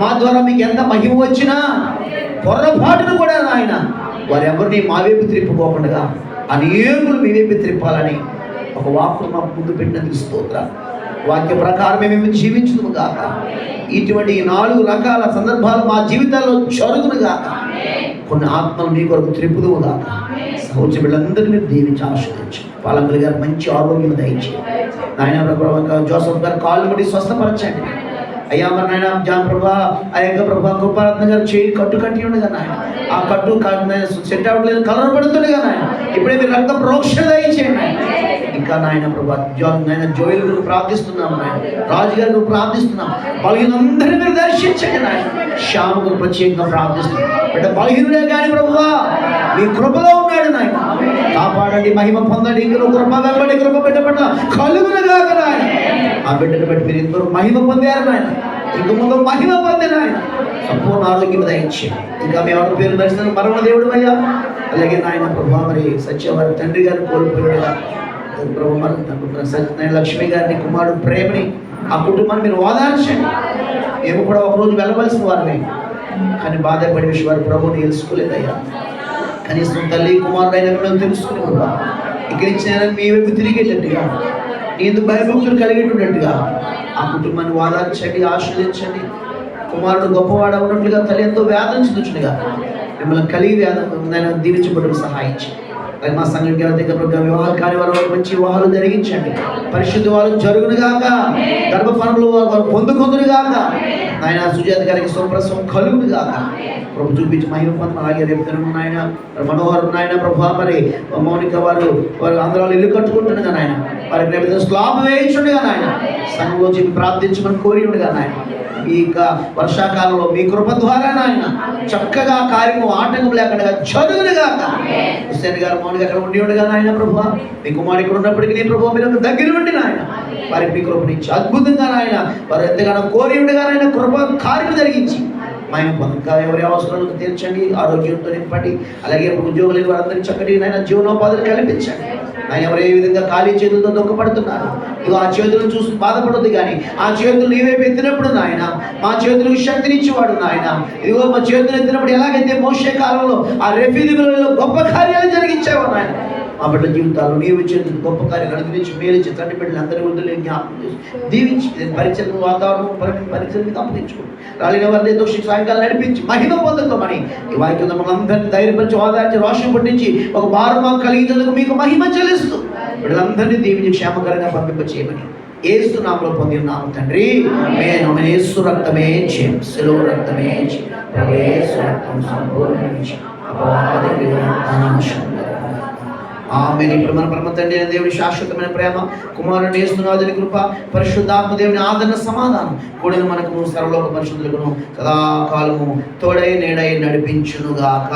మా ద్వారా మీకు ఎంత మహిమ వచ్చినా పొరపాటును కూడా నాయన వారెవరిని మా వైపు త్రిప్పుకోకుండా అనేకులు మీ వైపు త్రిప్పాలని ఒక వాక్కు మా ముందు పెట్టినందుకు స్తోత్రం. వాక్య ప్రకారం మేము జీవించుదుము గాక. ఇటువంటి 4 రకాల సందర్భాలు మా జీవితాల్లో జరుగును గాక. కొన్ని ఆత్మలు మీ కొరకు త్రిప్పుదుము గాక. సహోదరు వీళ్ళందరినీ మీరు దీవించి ఆశీర్వదించు. పాలంకులు గారు మంచి ఆరోగ్యం దయచేయండి నాయన. జోసఫ్ గారు కాళ్ళు బట్టి స్వస్థపరచండి. అయ్యా మరి నాయన జాన్ ప్రభా ఆ యొక్క ప్రభా కృపారత్న గారు చేయి కట్టు కట్టి ఉండగా నాయన ఆ కట్టు సెట్ అవ్వట్లేదు, కలర్ పడుతుండగా నాయన ఇప్పుడే మీరు రక్త ప్రోక్షణ దయచేయండి. ఇంకా నాయన ప్రభా నాయన జోయిల్ గురించి ప్రార్థిస్తున్నాం, నాయన రాజు గారి గురించి ప్రార్థిస్తున్నాం, బలహీనందరినీ మీరు దర్శించండి నాయన. శ్యామ గురించి ప్రత్యేకంగా ప్రార్థిస్తున్నాం. అంటే బలహీనుడే కానీ ప్రభువా మీ కృపలో ఉన్నాడు నాయన, కాపాడండి, మహిమ పొందండి. ఇంకను కృప వెంబడి కృప బిడ్డ పట్ల కలుగునగాక నాయన. ఆ బిడ్డను బట్టి మీరు ఎంతో మహిమ పొందారు నాయన, ఇంక ముందు మహిమ పొందిన ఆయన సంపూర్ణ ఆరోగ్యం దయచి. ఇంకా మేము ఎవరి పేరు దర్శనం మరణ దేవుడు అయ్యా. అలాగే నాయన ప్రభా మరి సత్యవారి తండ్రి గారిని కోల్పోయాడుగా ప్రభు మరి లక్ష్మి గారిని కుమారుడు ప్రేమని ఆ కుటుంబాన్ని మీరు ఓదార్చండి. మేము కూడా ఒకరోజు వెళ్ళవలసిన వారిని, కానీ బాధపడే విషయం వారి ప్రభుని తెలుసుకోలేదయ్యా. కనీసం తల్లి కుమారుడు అయినా మిమ్మల్ని తెలుసుకుని ప్రభా ఇక్కడి నుంచి నేను మీ వైపు తిరిగేటట్టుగా నేను భయభక్తులు కలిగేటట్టుగా ఆ కుటుంబాన్ని వాదార్చండి, ఆశ్రయించండి. కుమారుడు గొప్పవాడు ఉన్నట్లుగా తల్లి ఎంతో వేదన చెందుచుండగా మిమ్మల్ని కలిగి వేదన దీవించబడుకు సహాయించి మా సంఘటన వివాహాలు కాని వారు మంచి వివాహాలు జరిగించండి. పరిశుద్ధ వాళ్ళు జరుగునుగాక, గర్భఫలంలో వారు పొందుకొందురుగాక. ఆయన సుజాత గారికి సుప్రసవం కలుగునుగాక. ప్రభు చూపించి మహిమ పొందడం. అలాగే రేపు నాయన మనోహర్ నాయన ప్రభా మరి మౌనిక వారు ఆంధ్రాలో ఇల్లు కట్టుకుంటుండగా నాయన వారికి రేపు స్లాబ్ వేయించుండగా నాయన సంఘంలో చెప్పి ప్రార్థించమని కోరి ఉండగా నాయన ఈ వర్షాకాలంలో మీ కృప ద్వారా నాయన చక్కగా కార్యము ఆటంకం లేకుండా చదువునుగాక. హుస్సేన్ గారు మౌనిక అక్కడ ఉండి ఉండగా నాయన ప్రభు మీ కుమారుడు ఇక్కడ ఉన్నప్పటికీ నీ ప్రభు మీరు దగ్గర ఉండి నాయన వారికి మీ కృపనిచ్చి అద్భుతంగా నాయన వారు ఎంతగానో కోరి ఉండగా నాయన కృప కార్యం జరిగించి మహిమ పొందక. ఎవరి అవసరాలను తీర్చండి, ఆరోగ్యంతో నింపండి. అలాగే ఉద్యోగులు లేని వారందరికీ చక్కటి నాయన జీవనోపాధులు కల్పించండి. ఆయన ఎవరు ఏ విధంగా ఖాళీ చేతులతో దుఃఖపడుతున్నారు, ఇదిగో ఆ చేతులను చూసి బాధపడద్దు, కానీ ఆ చేతులు నీవే ఎత్తినప్పుడు నాయన మా చేతులకు శక్తినిచ్చేవాడు నాయన. ఇదిగో మా చేతులు ఎత్తినప్పుడు ఎలాగైతే మోషే కాలంలో ఆ రెఫీదిలో గొప్ప కార్యాలు జరిగించేవాడు నాయన. మా బిడ్డ జీవితాలు నీవు ఇచ్చేది గొప్ప కార్యం అనుగ్రహించి మేలిచ్చి తండ్రి బిడ్డలు అందరి వద్దులే జ్ఞాపకం చేసి దీవించి పరిచయం వాతావరణం పరిచయం అప్పగించుకోండి. రాలిన వారిని దోషి సాయంకాలం నడిపించి మహిమ పొందుకోమని ఈ వాక్యం మనందరినీ ధైర్యపరిచి ఓదార్చి రోషం పుట్టించి ఒక భారం మాకు కలిగించేందుకు మీకు మహిమ చెల్లిస్తూ వీళ్ళందరినీ దీవించి క్షేమకరంగా పంపింప చేయమని యేసు నామములో పొంది ఉన్నాము తండ్రి. నేను యేసు రక్తమే చేయం, శిలువ రక్తమే చేయం, యేసు రక్తం సంపూర్ణించి అపవాది ఆమె. ఇప్పుడు మన పరమ తండ్రి అయిన దేవుని శాశ్వతమైన ప్రేమ, కుమారుని యేసునాథుని కృప, పరిశుద్ధాత్మ దేవుని ఆదరణ సమాధానం కూడిన మనకు సర్వలోక పరిశుద్ధులకు సదాకాలము తోడై నేడై నడిపించునుగాక.